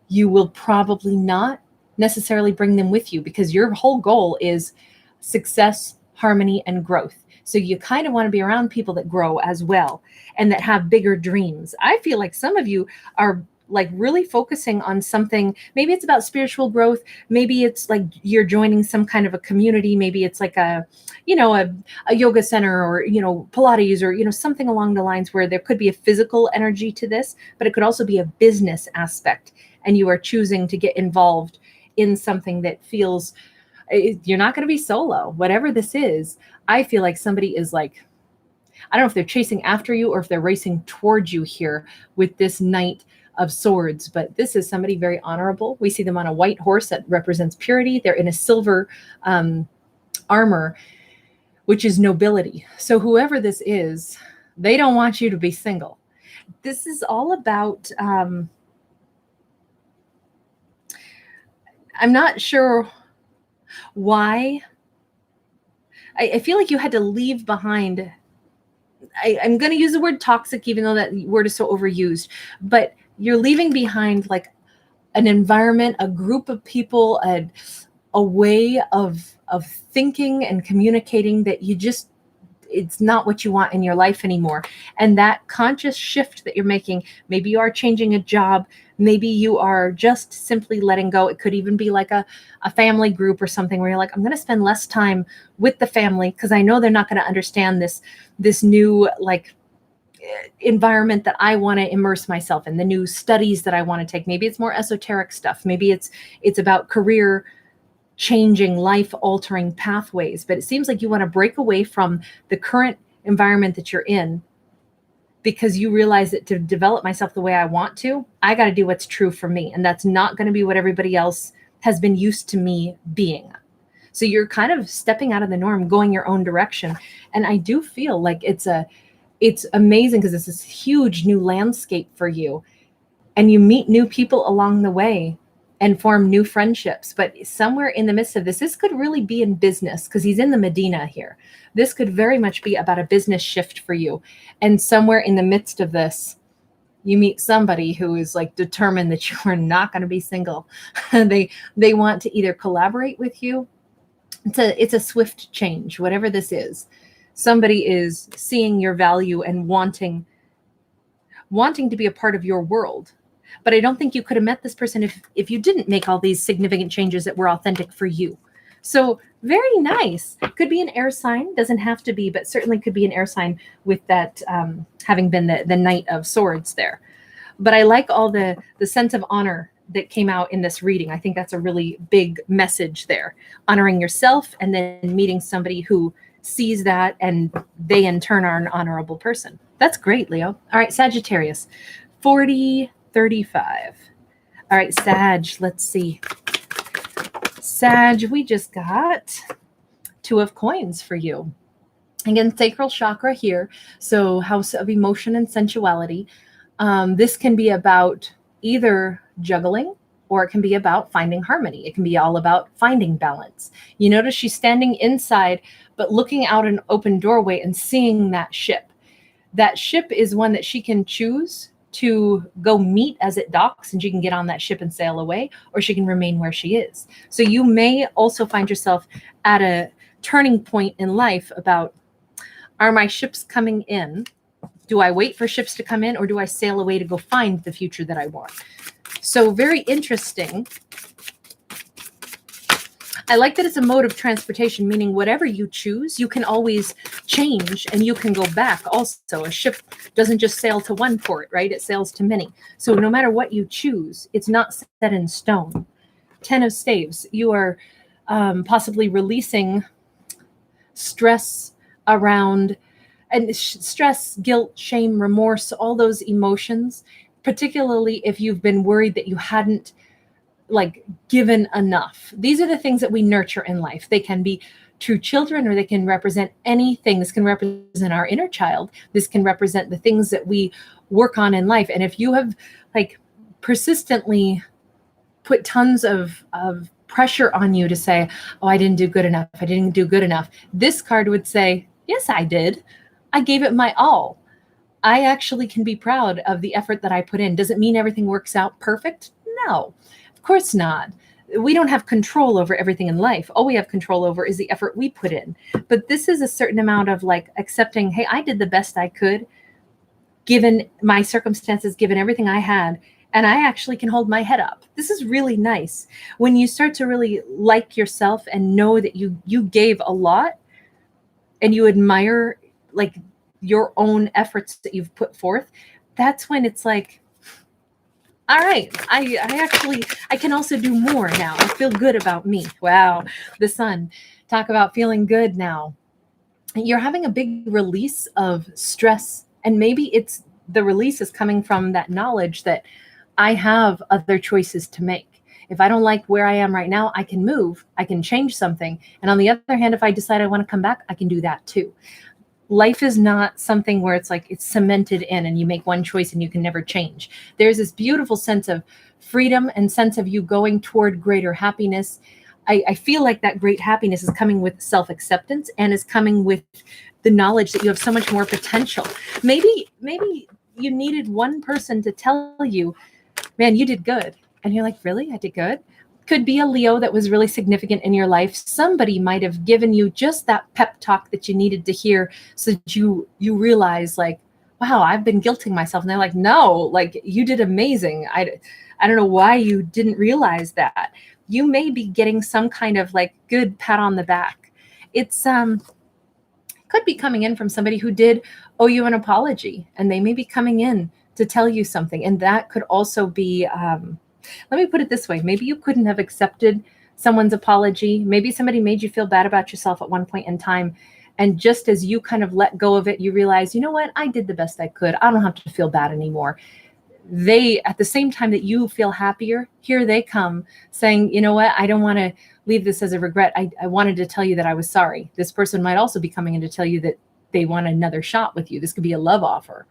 [SPEAKER 1] you will probably not necessarily bring them with you, because your whole goal is success, harmony, and growth. So you kind of want to be around people that grow as well and that have bigger dreams. I feel like some of you are like really focusing on something. Maybe it's about spiritual growth. Maybe it's like you're joining some kind of a community. Maybe it's like a yoga center or, Pilates or, something along the lines where there could be a physical energy to this, but it could also be a business aspect. And you are choosing to get involved in something that feels, you're not going to be solo, whatever this is. I feel like somebody is like, I don't know if they're chasing after you or if they're racing towards you here with this Knight of Swords, but this is somebody very honorable. We see them on a white horse that represents purity. They're in a silver armor, which is nobility. So whoever this is, they don't want you to be single. This is all about, I'm not sure why. I feel like you had to leave behind. I'm going to use the word toxic, even though that word is so overused, but you're leaving behind like an environment, a group of people, a way of thinking and communicating that it's not what you want in your life anymore. And that conscious shift that you're making, maybe you are changing a job, maybe you are just simply letting go. It could even be like a family group or something where you're like, I'm going to spend less time with the family because I know they're not going to understand this new like environment that I want to immerse myself in, the new studies that I want to take. Maybe it's more esoteric stuff. Maybe it's about career changing, life altering pathways. But it seems like you want to break away from the current environment that you're in because you realize that to develop myself the way I want to, I got to do what's true for me. And that's not going to be what everybody else has been used to me being. So you're kind of stepping out of the norm, going your own direction. And I do feel like it's amazing because it's this huge new landscape for you. And you meet new people along the way. and form new friendships. But somewhere in the midst of this could really be in business, because he's in the Medina here. This could very much be about a business shift for you. And somewhere in the midst of this, you meet somebody who is like determined that you are not going to be single. They want to either collaborate with you. It's a swift change, whatever this is. Somebody is seeing your value and wanting to be a part of your world. But I don't think you could have met this person if you didn't make all these significant changes that were authentic for you. So very nice. Could be an air sign, doesn't have to be, but certainly could be an air sign with that having been the Knight of Swords there. But I like all the sense of honor that came out in this reading. I think that's a really big message there. Honoring yourself and then meeting somebody who sees that and they in turn are an honorable person. That's great, Leo. All right, Sagittarius, 4035. All right, Sag, let's see. Sag, we just got 2 of coins for you. Again, sacral chakra here. So house of emotion and sensuality. This can be about either juggling or it can be about finding harmony. It can be all about finding balance. You notice she's standing inside, but looking out an open doorway and seeing that ship. That ship is one that she can choose to go meet as it docks, and she can get on that ship and sail away, or she can remain where she is. So you may also find yourself at a turning point in life about, are my ships coming in? Do I wait for ships to come in, or do I sail away to go find the future that I want? So very interesting. I like that it's a mode of transportation, meaning whatever you choose, you can always change and you can go back also. A ship doesn't just sail to one port, right? It sails to many. So no matter what you choose, it's not set in stone. 10 of Staves, you are possibly releasing stress around, and stress, guilt, shame, remorse, all those emotions, particularly if you've been worried that you hadn't given enough. These are the things that we nurture in life. They can be true children, or they can represent anything. This can represent our inner child. This can represent the things that we work on in life. And if you have persistently put tons of pressure on you to say, oh, I didn't do good enough. I didn't do good enough. This card would say, yes, I did. I gave it my all. I actually can be proud of the effort that I put in. Does it mean everything works out perfect? No. Of course not. We don't have control over everything in life. All we have control over is the effort we put in. But this is a certain amount of accepting, hey, I did the best I could, given my circumstances, given everything I had, and I actually can hold my head up. This is really nice. When you start to really like yourself and know that you gave a lot and you admire your own efforts that you've put forth, that's when it's all right, I can also do more now. I feel good about me. Wow, the Sun. Talk about feeling good now. You're having a big release of stress, and maybe it's the release is coming from that knowledge that I have other choices to make. If I don't like where I am right now, I can move, I can change something. And on the other hand, if I decide I want to come back, I can do that too. Life is not something where it's it's cemented in and you make one choice and you can never change. There's this beautiful sense of freedom and sense of you going toward greater happiness. I feel like that great happiness is coming with self-acceptance and is coming with the knowledge that you have so much more potential. Maybe you needed one person to tell you, man, you did good. And you're like, really? I did good? Could be a Leo that was really significant in your life. Somebody might have given you just that pep talk that you needed to hear so that you realize wow, I've been guilting myself. And they're like, no, you did amazing. I don't know why you didn't realize that. You may be getting some kind of good pat on the back. It's could be coming in from somebody who did owe you an apology, and they may be coming in to tell you something. And that could also be, let me put it this way. Maybe you couldn't have accepted someone's apology. Maybe somebody made you feel bad about yourself at one point in time. And just as you kind of let go of it, you realize, you know what? I did the best I could. I don't have to feel bad anymore. They, at the same time that you feel happier, here they come saying, you know what? I don't want to leave this as a regret. I wanted to tell you that I was sorry. This person might also be coming in to tell you that they want another shot with you. This could be a love offer.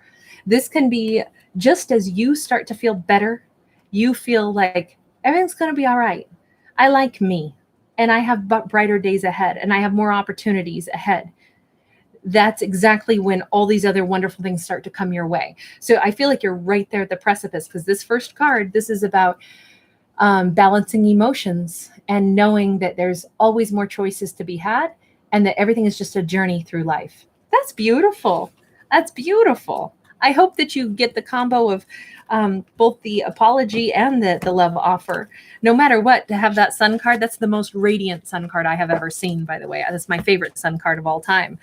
[SPEAKER 1] This can be just as you start to feel better. You feel like Everything's going to be all right. I like me, and I have brighter days ahead, and I have more opportunities ahead. That's exactly when all these other wonderful things start to come your way. So I feel like you're right there at the precipice, because this first card, this is about balancing emotions and knowing that there's always more choices to be had, and that everything is just a journey through life. That's beautiful. That's beautiful. I hope that you get the combo of both the apology and the love offer. No matter what, to have that sun card, that's the most radiant sun card I have ever seen, by the way. That's my favorite sun card of all time.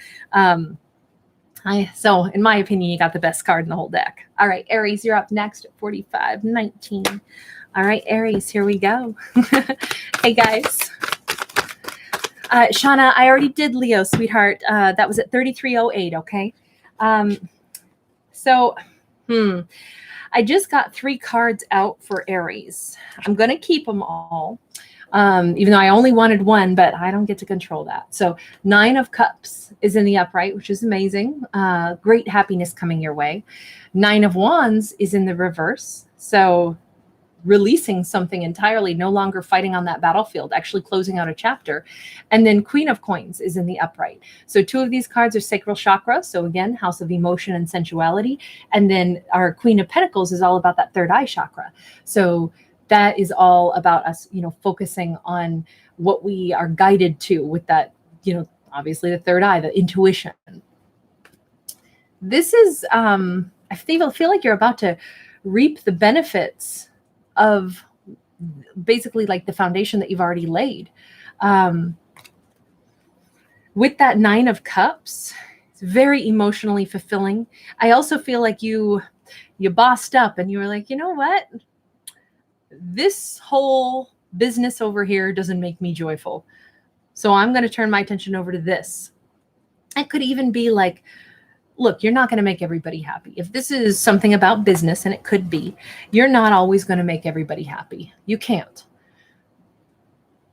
[SPEAKER 1] So in my opinion, you got the best card in the whole deck. All right, Aries, you're up next at 45:19. All right, Aries, here we go. Hey, guys. Shauna, I already did Leo, sweetheart. That was at 33:08, okay? I just got 3 cards out for Aries. I'm going to keep them all, even though I only wanted one, but I don't get to control that. So 9 of Cups is in the upright, which is amazing. Great happiness coming your way. 9 of Wands is in the reverse. So releasing something entirely, no longer fighting on that battlefield, actually closing out a chapter. And then Queen of Coins is in the upright. So 2 of these cards are sacral chakra. So again, house of emotion and sensuality. And then our Queen of Pentacles is all about that third eye chakra. So that is all about us, focusing on what we are guided to with that, obviously the third eye, the intuition. This is, I feel like you're about to reap the benefits of basically like the foundation that you've already laid. With that 9 of Cups, it's very emotionally fulfilling. I also feel like you bossed up and you were like, you know what? This whole business over here doesn't make me joyful. So I'm going to turn my attention over to this. It could even be like, look, you're not going to make everybody happy. If this is something about business, and it could be, you're not always going to make everybody happy. You can't.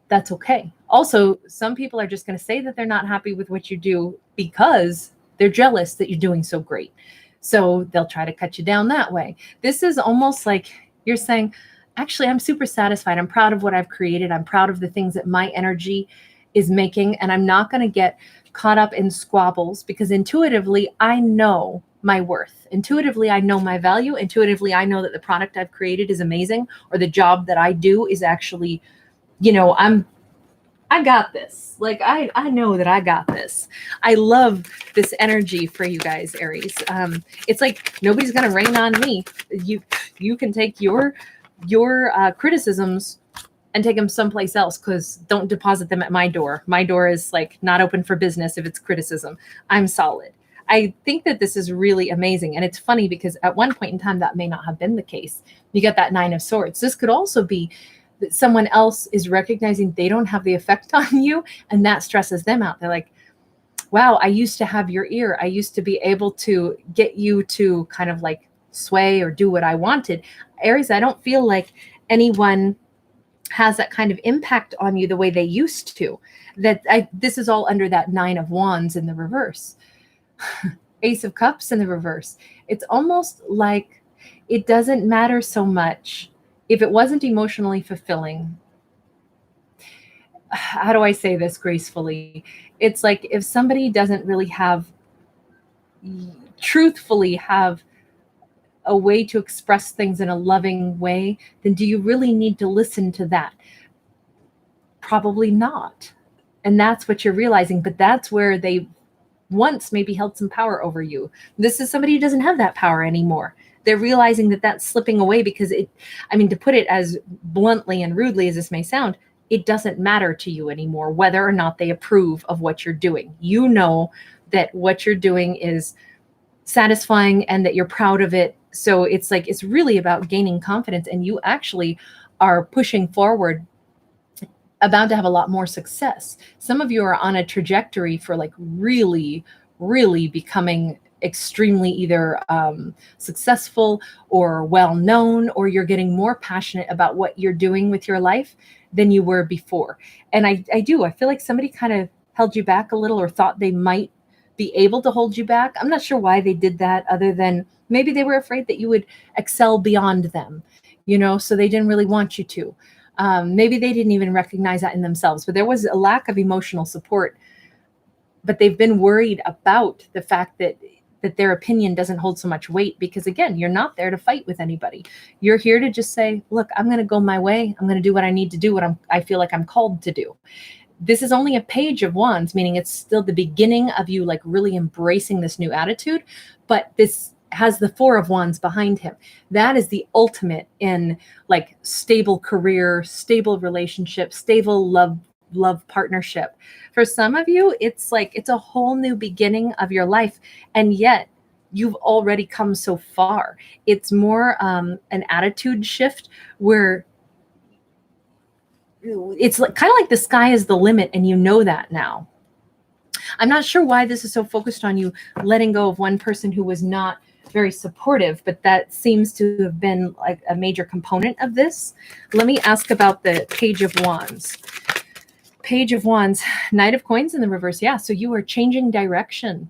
[SPEAKER 1] That's okay. Also, some people are just going to say that they're not happy with what you do because they're jealous that you're doing so great. So they'll try to cut you down that way. This is almost like you're saying, actually, I'm super satisfied. I'm proud of what I've created. I'm proud of the things that my energy is making, and I'm not going to get caught up in squabbles, because intuitively I know my worth. Intuitively I know my value. Intuitively I know that the product I've created is amazing, or the job that I do is actually, I got this. Like I know that I got this. I love this energy for you guys, Aries. It's like nobody's going to rain on me. You can take your criticisms and take them someplace else, because don't deposit them at my door. My door is like not open for business if it's criticism. I'm solid. I think that this is really amazing. And it's funny because at one point in time, that may not have been the case. You get that 9 of Swords. This could also be that someone else is recognizing they don't have the effect on you, and that stresses them out. They're like, wow, I used to have your ear. I used to be able to get you to kind of like sway or do what I wanted. Aries, I don't feel like anyone has that kind of impact on you the way they used to. This is all under that 9 of Wands in the reverse. Ace of Cups in the reverse. It's almost like it doesn't matter so much if it wasn't emotionally fulfilling. How do I say this gracefully? It's like if somebody doesn't really truthfully have a way to express things in a loving way, then do you really need to listen to that? Probably not. And that's what you're realizing, but that's where they once maybe held some power over you. This is somebody who doesn't have that power anymore. They're realizing that that's slipping away, because to put it as bluntly and rudely as this may sound, it doesn't matter to you anymore whether or not they approve of what you're doing. You know that what you're doing is satisfying and that you're proud of it. So it's like, it's really about gaining confidence, and you actually are pushing forward, about to have a lot more success. Some of you are on a trajectory for like really, really becoming extremely either successful or well-known, or you're getting more passionate about what you're doing with your life than you were before. And I feel like somebody kind of held you back a little, or thought they might be able to hold you back. I'm not sure why they did that, other than maybe they were afraid that you would excel beyond them. so they didn't really want you to. Maybe they didn't even recognize that in themselves, but there was a lack of emotional support. But they've been worried about the fact that their opinion doesn't hold so much weight, because again, you're not there to fight with anybody. You're here to just say, look, I'm going to go my way. I'm going to do what I need to do, what I feel like I'm called to do. This is only a page of wands, meaning it's still the beginning of you like really embracing this new attitude, but this has the 4 of wands behind him. That is the ultimate in like stable career, stable relationship, stable love partnership. For some of you, it's like it's a whole new beginning of your life, and yet you've already come so far. It's more an attitude shift where it's like, kind of like the sky is the limit, and you know that now. I'm not sure why this is so focused on you letting go of one person who was not very supportive, but that seems to have been like a major component of this. Let me ask about the Page of Wands. Page of Wands, Knight of Coins in the reverse. Yeah, so you are changing direction.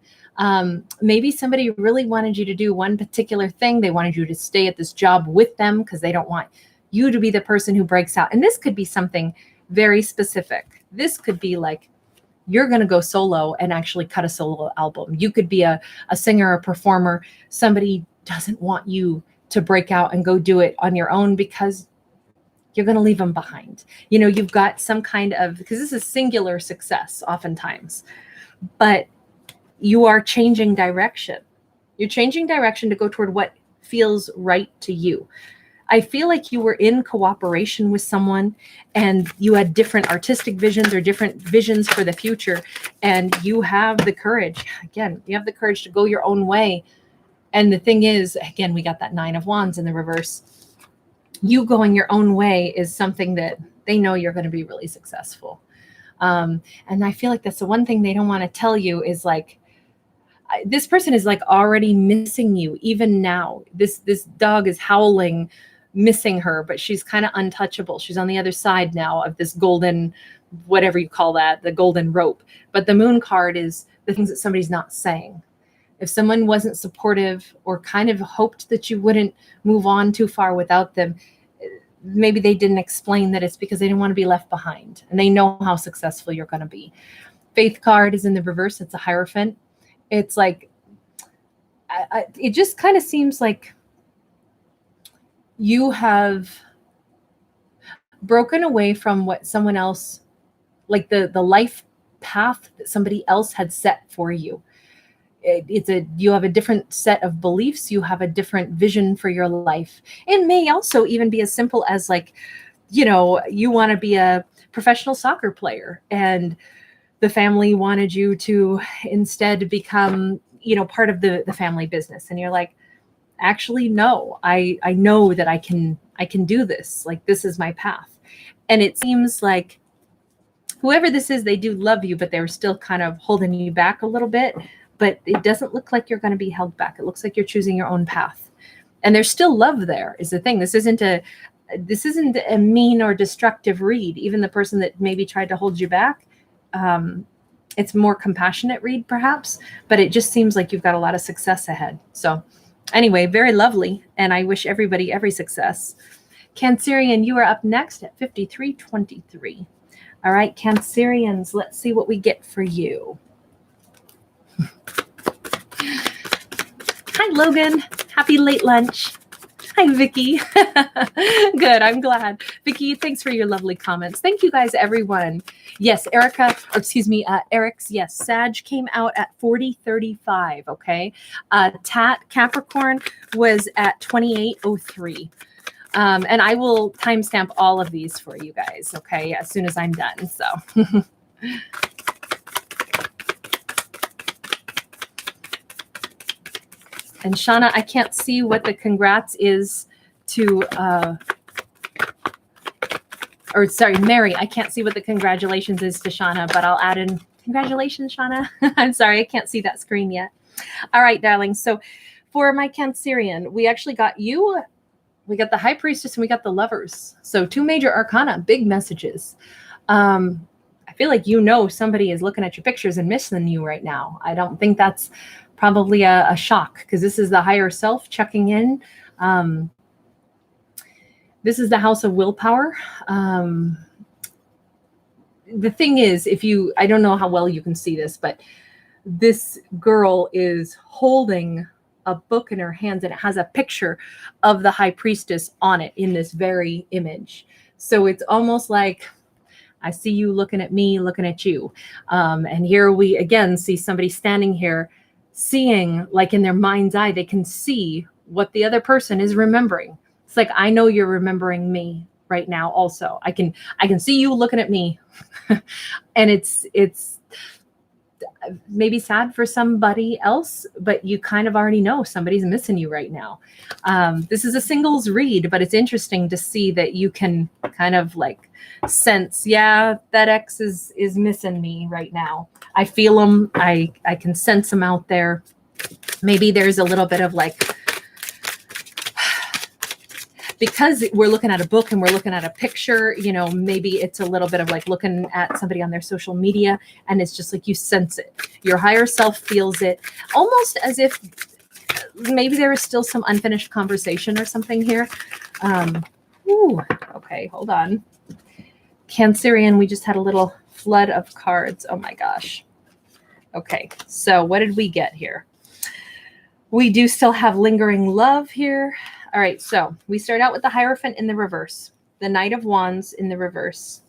[SPEAKER 1] Maybe somebody really wanted you to do one particular thing. They wanted you to stay at this job with them because they don't want you to be the person who breaks out. And this could be something very specific. This could be like, you're going to go solo and actually cut a solo album. You could be a singer, a performer. Somebody doesn't want you to break out and go do it on your own because you're going to leave them behind. You've got some kind of, because this is singular success oftentimes, but you are changing direction. You're changing direction to go toward what feels right to you. I feel like you were in cooperation with someone and you had different artistic visions or different visions for the future. And you have the courage, again, you have the courage to go your own way. And the thing is, again, we got that 9 of Wands in the reverse. You going your own way is something that they know you're going to be really successful. And I feel like that's the one thing they don't want to tell you is like, this person is like already missing you. Even now, this dog is howling, missing her, but she's kind of untouchable. She's on the other side now of this golden, whatever you call that, the golden rope. But the Moon card is the things that somebody's not saying. If someone wasn't supportive or kind of hoped that you wouldn't move on too far without them, maybe they didn't explain that it's because they didn't want to be left behind and they know how successful you're going to be. Faith card is in the reverse. It's a Hierophant. It's like, it just kind of seems like you have broken away from what someone else, like the life path that somebody else had set for you. You have a different set of beliefs. You have a different vision for your life. It may also even be as simple as like, you want to be a professional soccer player and the family wanted you to instead become, part of the family business. And you're like, actually, no, I know that I can do this. Like, this is my path. And it seems like whoever this is, they do love you, but they're still kind of holding you back a little bit. But it doesn't look like you're going to be held back. It looks like you're choosing your own path. And there's still love there is the thing. This isn't a mean or destructive read. Even the person that maybe tried to hold you back, it's more compassionate read perhaps, but it just seems like you've got a lot of success ahead. So anyway, very lovely. And I wish everybody every success. Cancerian, you are up next at 5323. All right, Cancerians, let's see what we get for you. Hi, Logan. Happy late lunch. Hi, Vicky. Good. I'm glad. Vicky, thanks for your lovely comments. Thank you guys, everyone. Yes, Eric's, yes, Sag came out at 4035, okay? Tat Capricorn was at 2803. And I will timestamp all of these for you guys, okay, as soon as I'm done, so. And Shauna, I can't see what the congrats is to, Mary, I can't see what the congratulations is to Shauna, but I'll add in, congratulations, Shauna. I'm sorry, I can't see that screen yet. All right, darling. So for my Cancerian, we actually got you, we got the High Priestess, and we got the Lovers. So 2 major arcana, big messages. I feel like somebody is looking at your pictures and missing you right now. I don't think that's probably a shock because this is the higher self checking in. This is the house of willpower. The thing is, I don't know how well you can see this, but this girl is holding a book in her hands, and it has a picture of the high priestess on it in this very image. So it's almost like, I see you looking at me, looking at you. And here we again see somebody standing here, seeing, like in their mind's eye, they can see what the other person is remembering. It's like, I know you're remembering me right now also. I can see you looking at me. And it's maybe sad for somebody else, but you kind of already know somebody's missing you right now. This is a singles read, but it's interesting to see that you can kind of like sense, yeah, that ex is missing me right now. I feel them. I can sense them out there. Maybe there's a little bit of like, because we're looking at a book and we're looking at a picture, you know, maybe it's a little bit of like looking at somebody on their social media, and it's just like you sense it. Your higher self feels it, almost as if maybe there is still some unfinished conversation or something here. Okay, hold on. Cancerian, we just had a little flood of cards. Oh my gosh. Okay, so what did we get here? We do still have lingering love here. All right, so we start out with the Hierophant in the reverse, the Knight of Wands in the reverse,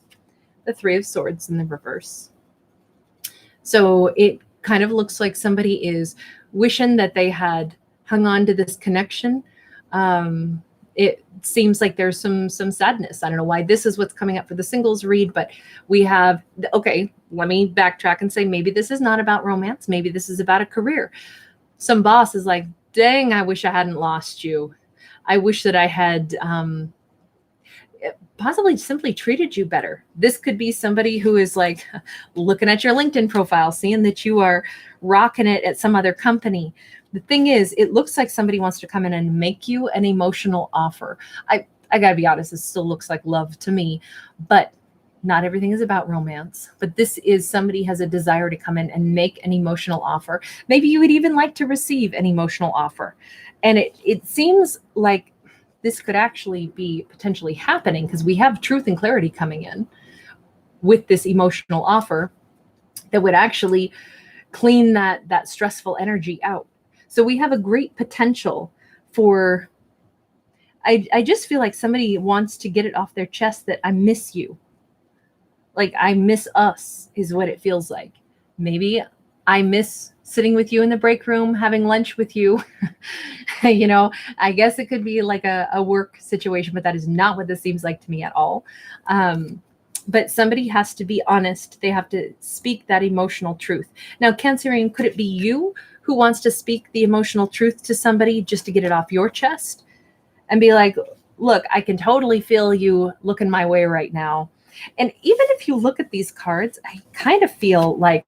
[SPEAKER 1] the Three of Swords in the reverse. So it kind of looks like somebody is wishing that they had hung on to this connection. It seems like there's some sadness. I don't know why this is what's coming up for the singles read, but we have, okay, let me backtrack and say maybe this is not about romance. Maybe this is about a career. Some boss is like, dang, I wish I hadn't lost you. I wish that I had possibly simply treated you better. This could be somebody who is like looking at your LinkedIn profile, seeing that you are rocking it at some other company. The thing is, it looks like somebody wants to come in and make you an emotional offer. I gotta be honest, this still looks like love to me, but not everything is about romance. But this is somebody has a desire to come in and make an emotional offer. Maybe you would even like to receive an emotional offer. And it seems like this could actually be potentially happening because we have truth and clarity coming in with this emotional offer that would actually clean that stressful energy out. So we have a great potential for, I just feel like somebody wants to get it off their chest that I miss you. Like I miss us is what it feels like. Maybe I miss sitting with you in the break room, having lunch with you. You know, I guess it could be like a work situation, but that is not what this seems like to me at all. But somebody has to be honest. They have to speak that emotional truth. Now, Cancerian, could it be you who wants to speak the emotional truth to somebody just to get it off your chest and be like, look, I can totally feel you looking my way right now. And even if you look at these cards, I kind of feel like,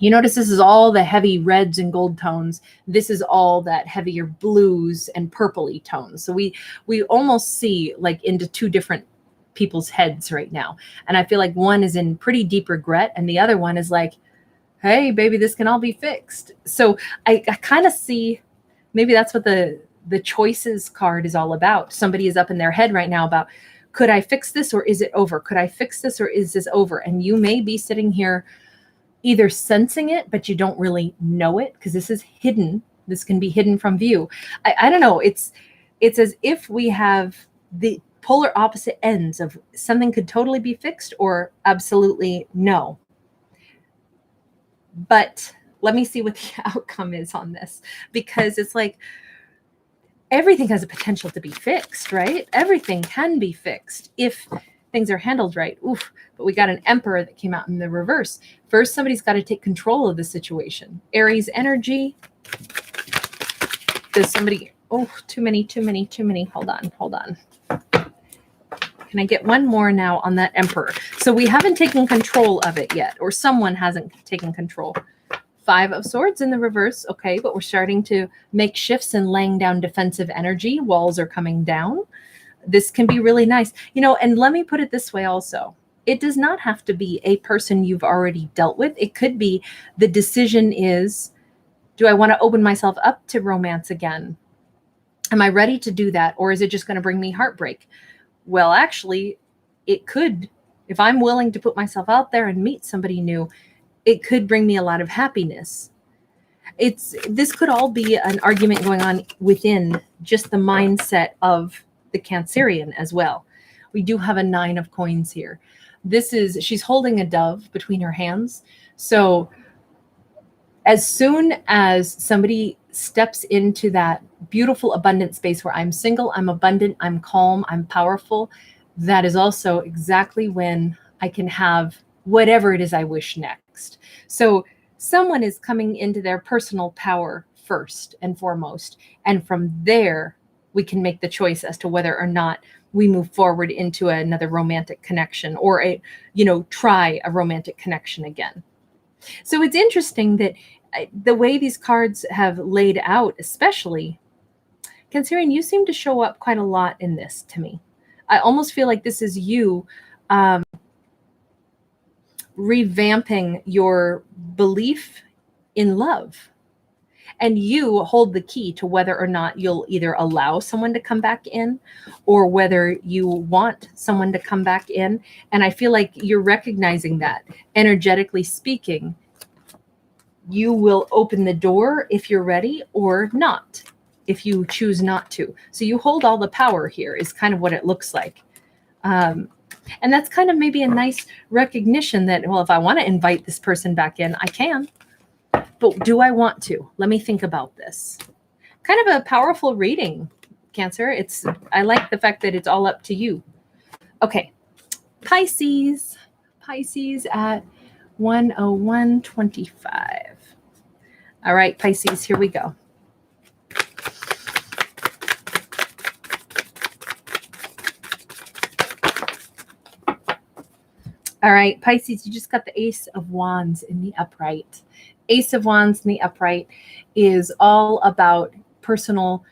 [SPEAKER 1] you notice this is all the heavy reds and gold tones. This is all that heavier blues and purpley tones. So we almost see like into two different people's heads right now. And I feel like one is in pretty deep regret and the other one is like, hey, baby, this can all be fixed. So I kind of see maybe that's what the choices card is all about. Somebody is up in their head right now about, could I fix this or is it over? Could I fix this or is this over? And you may be sitting here either sensing it, but you don't really know it because this is hidden. This can be hidden from view. I don't know. It's as if we have the polar opposite ends of something could totally be fixed or absolutely no. But let me see what the outcome is on this, because it's like everything has a potential to be fixed, right? Everything can be fixed if things are handled right. Oof. But we got an Emperor that came out in the reverse. First, somebody's got to take control of the situation. Aries energy. Does somebody, oh, too many. Hold on. Can I get one more now on that Emperor? So we haven't taken control of it yet, or someone hasn't taken control. Five of Swords in the reverse. Okay, but we're starting to make shifts and laying down defensive energy. Walls are coming down. This can be really nice. You know, and let me put it this way also. It does not have to be a person you've already dealt with. It could be the decision is, do I want to open myself up to romance again? Am I ready to do that? Or is it just going to bring me heartbreak? Well, actually, it could. If I'm willing to put myself out there and meet somebody new, it could bring me a lot of happiness. This could all be an argument going on within just the mindset of the Cancerian as well. We do have a 9 of coins here. She's holding a dove between her hands. So as soon as somebody steps into that beautiful, abundant space where I'm single, I'm abundant, I'm calm, I'm powerful, that is also exactly when I can have whatever it is I wish next. So someone is coming into their personal power first and foremost. And from there, we can make the choice as to whether or not we move forward into another romantic connection or try a romantic connection again. So it's interesting that the way these cards have laid out, especially, Cancerian, you seem to show up quite a lot in this to me. I almost feel like this is you revamping your belief in love. And you hold the key to whether or not you'll either allow someone to come back in or whether you want someone to come back in. And I feel like you're recognizing that, energetically speaking, you will open the door if you're ready or not, if you choose not to. So you hold all the power here is kind of what it looks like. And that's kind of maybe a nice recognition that, well, if I want to invite this person back in, I can. But do I want to? Let me think about this. Kind of a powerful reading, Cancer. I like the fact that it's all up to you. Okay, Pisces at 101.25. All right, Pisces, here we go. All right, Pisces, you just got the Ace of Wands in the upright. Ace of Wands in the upright is all about personal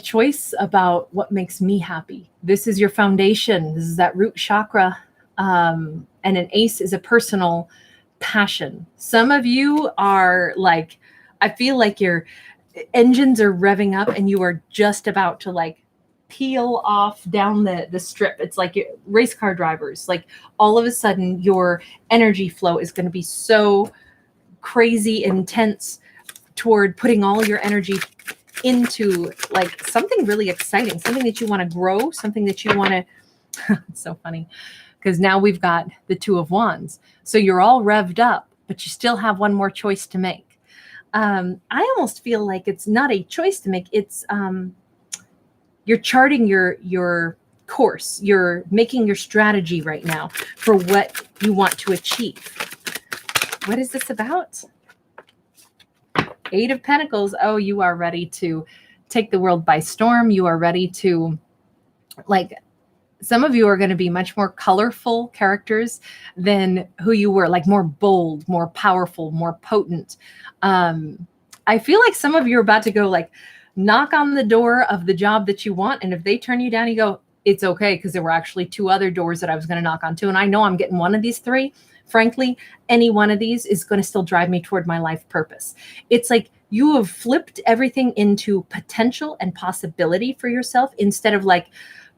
[SPEAKER 1] choice, about what makes me happy. This is your foundation. This is that root chakra. And an ace is a personal passion. Some of you are like, I feel like your engines are revving up and you are just about to like peel off down the strip. It's like race car drivers. Like all of a sudden your energy flow is going to be so crazy intense toward putting all your energy into like something really exciting, something that you want to grow, something that you want to it's so funny because now we've got the 2 of Wands. So you're all revved up, but you still have one more choice to make. I almost feel like it's not a choice to make. It's you're charting your course. You're making your strategy right now for what you want to achieve. What is this about? 8 of Pentacles. Oh, you are ready to take the world by storm. You are ready to, like, some of you are going to be much more colorful characters than who you were, like more bold, more powerful, more potent. I feel like some of you are about to go like knock on the door of the job that you want. And if they turn you down, you go, it's okay, because there were actually 2 other doors that I was going to knock on too. And I know I'm getting one of these 3. Frankly, any one of these is going to still drive me toward my life purpose. It's like you have flipped everything into potential and possibility for yourself instead of like,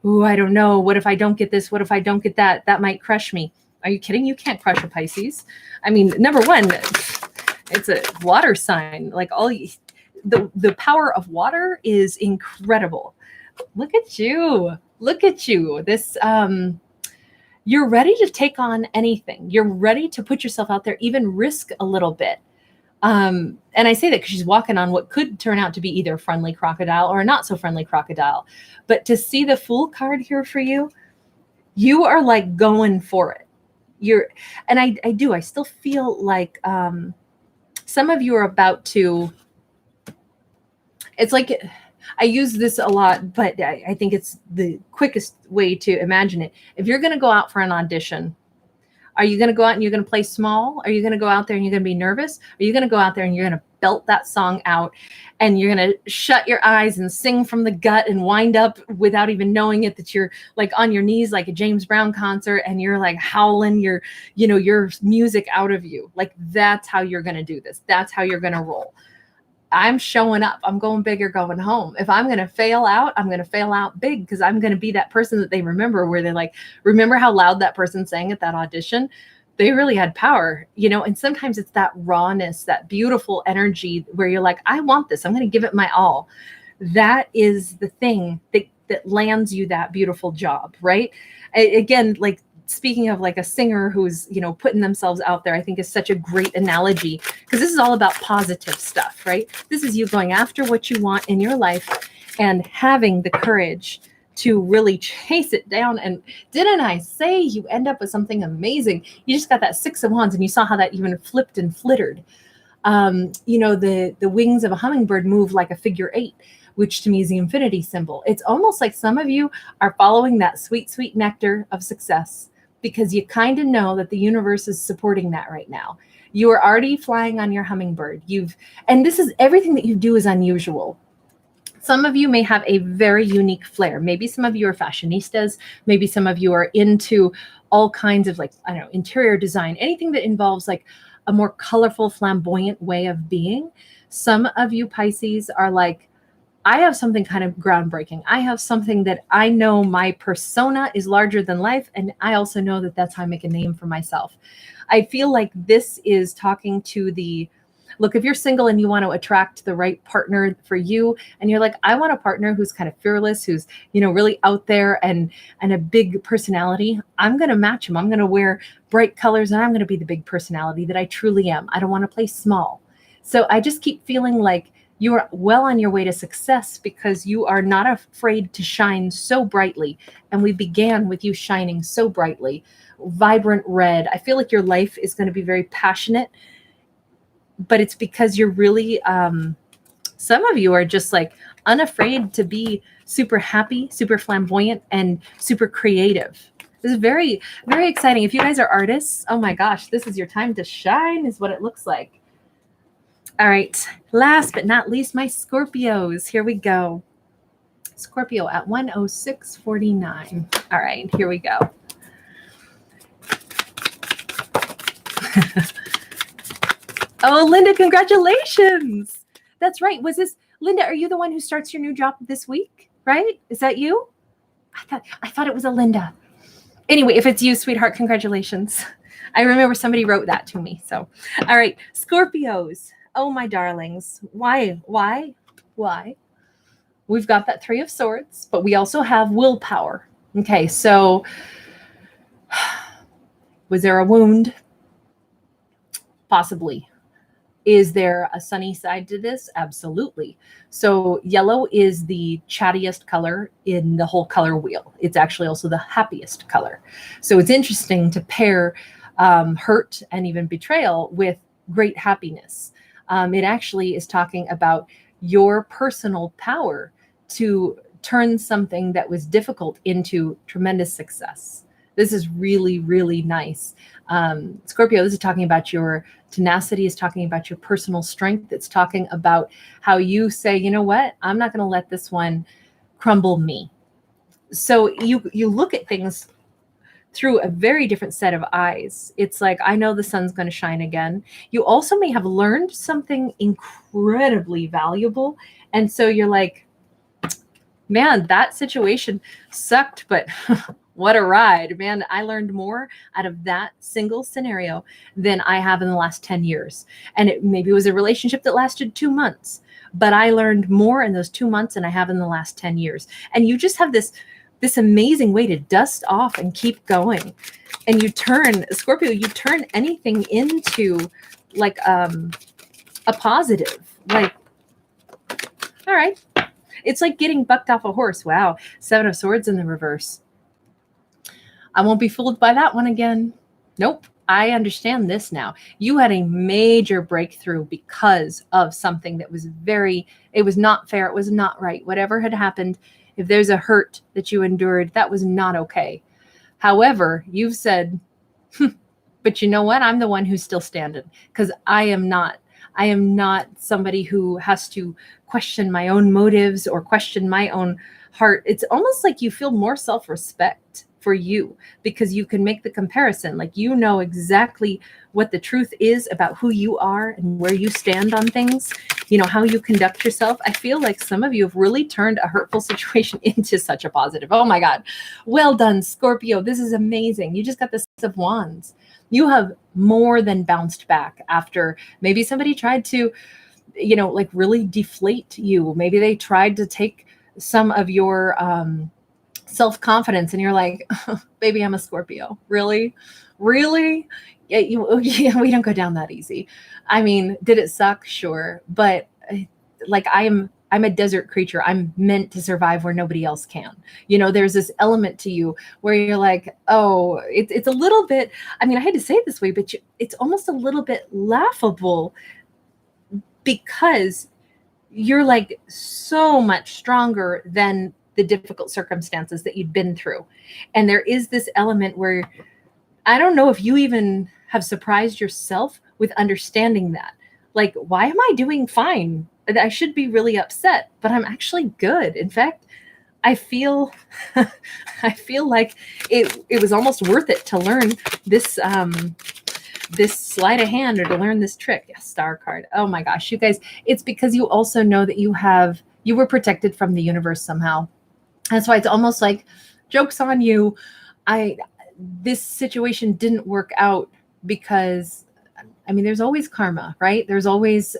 [SPEAKER 1] oh, I don't know. What if I don't get this? What if I don't get that? That might crush me. Are you kidding? You can't crush a Pisces. I mean, number one, it's a water sign. Like the power of water is incredible. Look at you. Look at you. This, you're ready to take on anything. You're ready to put yourself out there, even risk a little bit. And I say that because she's walking on what could turn out to be either a friendly crocodile or a not so friendly crocodile. But to see the Fool card here for you, you are like going for it. I still feel like some of you are about to, it's like, I use this a lot, but I think it's the quickest way to imagine it. If you're going to go out for an audition, are you going to go out and you're going to play small? Are you going to go out there and you're going to be nervous? Are you going to go out there and you're going to belt that song out and you're going to shut your eyes and sing from the gut and wind up without even knowing it, that you're like on your knees like a James Brown concert and you're like howling your music out of you? Like that's how you're going to do this. That's how you're going to roll. I'm showing up. I'm going big or going home. If I'm going to fail out, I'm going to fail out big, because I'm going to be that person that they remember, where they're like, remember how loud that person sang at that audition? They really had power, you know? And sometimes it's that rawness, that beautiful energy where you're like, I want this. I'm going to give it my all. That is the thing that lands you that beautiful job, right? Again, like, speaking of like a singer who's, you know, putting themselves out there, I think is such a great analogy, because this is all about positive stuff, right? This is you going after what you want in your life and having the courage to really chase it down. And didn't I say you end up with something amazing? You just got that 6 of Wands, and you saw how that even flipped and flittered. You know, the wings of a hummingbird move like a figure 8, which to me is the infinity symbol. It's almost like some of you are following that sweet, sweet nectar of success, because you kind of know that the universe is supporting that right now. You are already flying on your hummingbird. And this is everything that you do is unusual. Some of you may have a very unique flair. Maybe some of you are fashionistas. Maybe some of you are into all kinds of, like, I don't know, interior design, anything that involves like a more colorful, flamboyant way of being. Some of you Pisces are like, I have something kind of groundbreaking. I have something that I know my persona is larger than life. And I also know that that's how I make a name for myself. I feel like this is talking to the, look, if you're single and you want to attract the right partner for you, and you're like, I want a partner who's kind of fearless, who's, you know, really out there and a big personality, I'm going to match him. I'm going to wear bright colors, and I'm going to be the big personality that I truly am. I don't want to play small. So I just keep feeling like you are well on your way to success, because you are not afraid to shine so brightly. And we began with you shining so brightly, vibrant red. I feel like your life is going to be very passionate, but it's because you're really, some of you are just like unafraid to be super happy, super flamboyant, and super creative. This is very, very exciting. If you guys are artists, oh my gosh, this is your time to shine, is what it looks like. All right, last but not least, my Scorpios. Here we go. Scorpio at 106.49. All right, here we go. Oh, Linda, congratulations. That's right. Was this, Linda, are you the one who starts your new job this week, right? Is that you? I thought it was a Linda. Anyway, if it's you, sweetheart, congratulations. I remember somebody wrote that to me. So, all right, Scorpios. Oh, my darlings. Why? We've got that 3 of Swords, but we also have willpower. Okay, so was there a wound? Possibly. Is there a sunny side to this? Absolutely. So yellow is the chattiest color in the whole color wheel. It's actually also the happiest color. So it's interesting to pair hurt and even betrayal with great happiness. It actually is talking about your personal power to turn something that was difficult into tremendous success. This is really, really nice. Scorpio, this is talking about your tenacity, is talking about your personal strength. It's talking about how you say, you know what, I'm not going to let this one crumble me. So you look at things through a very different set of eyes. It's like, I know the sun's going to shine again. You also may have learned something incredibly valuable. And so you're like, man, that situation sucked, but what a ride, man. I learned more out of that single scenario than I have in the last 10 years. And it maybe was a relationship that lasted 2 months, but I learned more in those 2 months than I have in the last 10 years. And you just have this amazing way to dust off and keep going. And you turn, Scorpio, you turn anything into like a positive, like, all right. It's like getting bucked off a horse. Wow. 7 of Swords in the reverse. I won't be fooled by that one again. Nope. I understand this now. You had a major breakthrough because of something that was it was not fair. It was not right. Whatever had happened, if there's a hurt that you endured, that was not okay. However, you've said, but you know what? I'm the one who's still standing, because I am not somebody who has to question my own motives or question my own heart. It's almost like you feel more self-respect for you, because you can make the comparison. Like, you know exactly what the truth is about who you are and where you stand on things, you know, how you conduct yourself. I feel like some of you have really turned a hurtful situation into such a positive. Oh my God. Well done, Scorpio. This is amazing. You just got the Six of Wands. You have more than bounced back after maybe somebody tried to, you know, like really deflate you. Maybe they tried to take some of your self-confidence, and you're like, oh, baby, I'm a Scorpio. Really? Yeah, yeah, we don't go down that easy. I mean, did it suck? Sure. But like, I'm a desert creature. I'm meant to survive where nobody else can. You know, there's this element to you where you're like, oh, it's a little bit, I mean, I hate to say it this way, but it's almost a little bit laughable, because you're like so much stronger than the difficult circumstances that you'd been through. And there is this element where I don't know if you even have surprised yourself with understanding that. Like, why am I doing fine? I should be really upset, but I'm actually good. In fact, I feel like it was almost worth it to learn this this sleight of hand, or to learn this trick. Yeah, star card. Oh my gosh, you guys, it's because you also know that you were protected from the universe somehow. That's why it's almost like, joke's on you. This situation didn't work out because, I mean, there's always karma, right? There's always,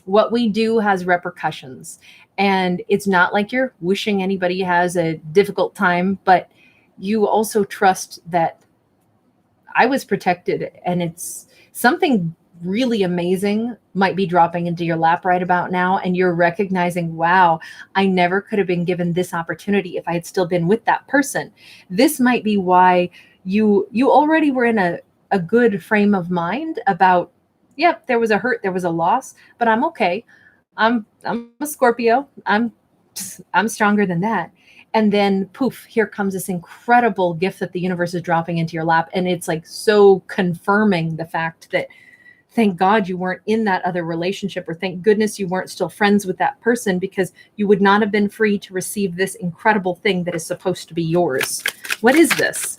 [SPEAKER 1] what we do has repercussions, and it's not like you're wishing anybody has a difficult time, but you also trust that I was protected, and it's something really amazing might be dropping into your lap right about now, and you're recognizing, wow, I never could have been given this opportunity if I had still been with that person. This might be why you already were in a good frame of mind about, yep, there was a hurt, there was a loss, but I'm okay. I'm a Scorpio. I'm stronger than that. And then poof, here comes this incredible gift that the universe is dropping into your lap. And it's like so confirming the fact that, thank God you weren't in that other relationship, or thank goodness you weren't still friends with that person, because you would not have been free to receive this incredible thing that is supposed to be yours. What is this?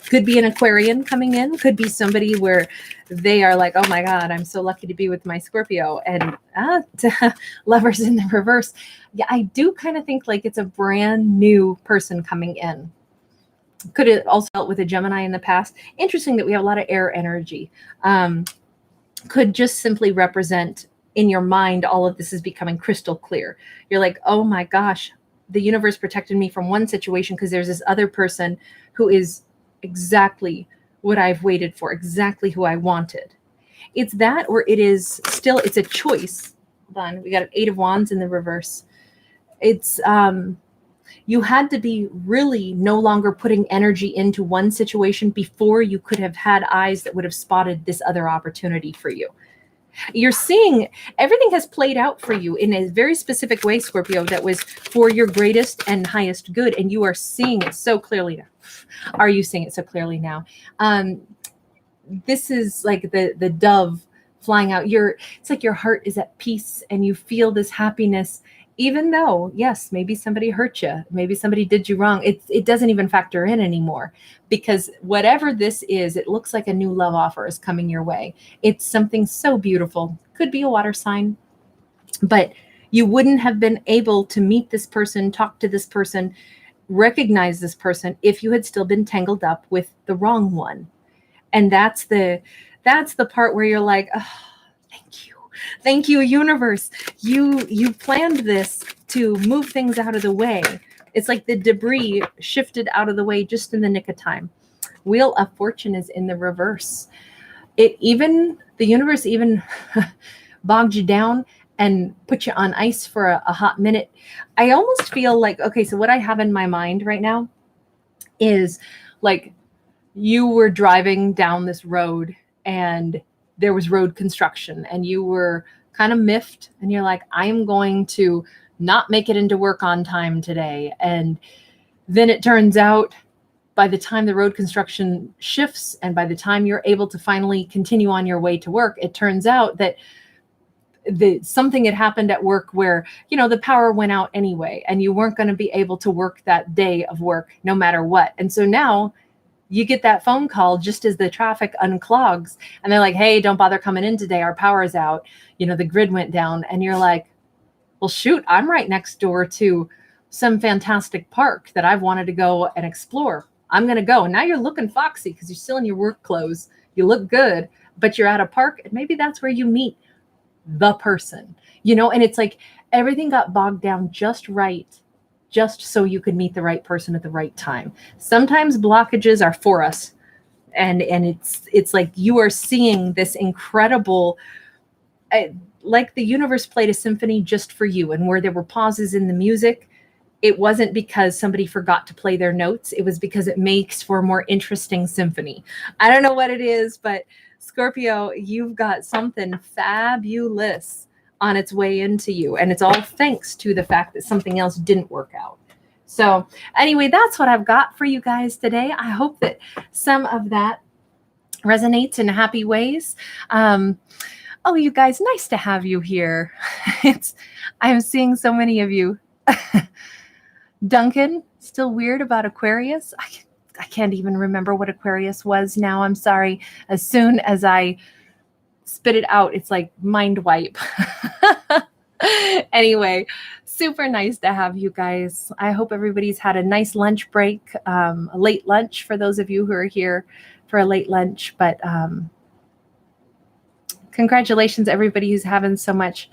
[SPEAKER 1] Could be an Aquarian coming in, could be somebody where they are like, oh my God, I'm so lucky to be with my Scorpio, and Lovers in the reverse. Yeah, I do kind of think like it's a brand new person coming in. Could have also dealt with a Gemini in the past. Interesting that we have a lot of air energy. Could just simply represent, in your mind, all of this is becoming crystal clear. You're like, oh my gosh, the universe protected me from one situation because there's this other person who is exactly what I've waited for, exactly who I wanted. It's that, or it is still, it's a choice. Hold on, we got an Eight of Wands in the reverse. It's, you had to be really no longer putting energy into one situation before you could have had eyes that would have spotted this other opportunity for you. You're seeing everything has played out for you in a very specific way, Scorpio, that was for your greatest and highest good. And you are seeing it so clearly now. Are you seeing it so clearly now? This is like the dove flying out. It's like your heart is at peace and you feel this happiness, even though, yes, maybe somebody hurt you, maybe somebody did you wrong. It doesn't even factor in anymore, because whatever this is, it looks like a new love offer is coming your way. It's something so beautiful. Could be a water sign, but you wouldn't have been able to meet this person, talk to this person, recognize this person if you had still been tangled up with the wrong one. And that's the part where you're like, oh, thank you, universe. You planned this to move things out of the way. It's like the debris shifted out of the way just in the nick of time. Wheel of Fortune is in the reverse. The universe even bogged you down and put you on ice for a hot minute. I almost feel like, okay, so what I have in my mind right now is like you were driving down this road and there was road construction and you were kind of miffed and you're like, I am going to not make it into work on time today. And then it turns out by the time the road construction shifts and by the time you're able to finally continue on your way to work, it turns out that something had happened at work where, you know, the power went out anyway, and you weren't going to be able to work that day of work no matter what. And so now you get that phone call just as the traffic unclogs, and they're like, hey, don't bother coming in today. Our power's out. You know, the grid went down. And you're like, well, shoot, I'm right next door to some fantastic park that I've wanted to go and explore. I'm going to go. And now you're looking foxy because you're still in your work clothes. You look good, but you're at a park, and maybe that's where you meet the person, you know. And it's like everything got bogged down just right, just so you could meet the right person at the right time. Sometimes blockages are for us. And it's like you are seeing this incredible, like the universe played a symphony just for you. And where there were pauses in the music, it wasn't because somebody forgot to play their notes. It was because it makes for a more interesting symphony. I don't know what it is, but Scorpio, you've got something fabulous on its way into you. And it's all thanks to the fact that something else didn't work out. So anyway, that's what I've got for you guys today. I hope that some of that resonates in happy ways. Oh, you guys, nice to have you here. I'm seeing so many of you. Duncan, still weird about Aquarius? I can't even remember what Aquarius was now. I'm sorry. As soon as I spit it out, it's like mind wipe. Anyway, super nice to have you guys. I hope everybody's had a nice lunch break, a late lunch for those of you who are here for a late lunch. But congratulations, everybody who's having so much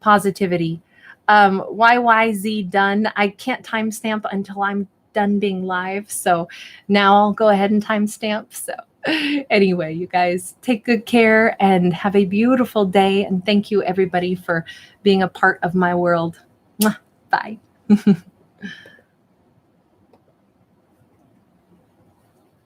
[SPEAKER 1] positivity. YYZ done. I can't timestamp until I'm done being live. So now I'll go ahead and timestamp. So anyway, you guys take good care and have a beautiful day. And thank you everybody for being a part of my world. Mwah. Bye.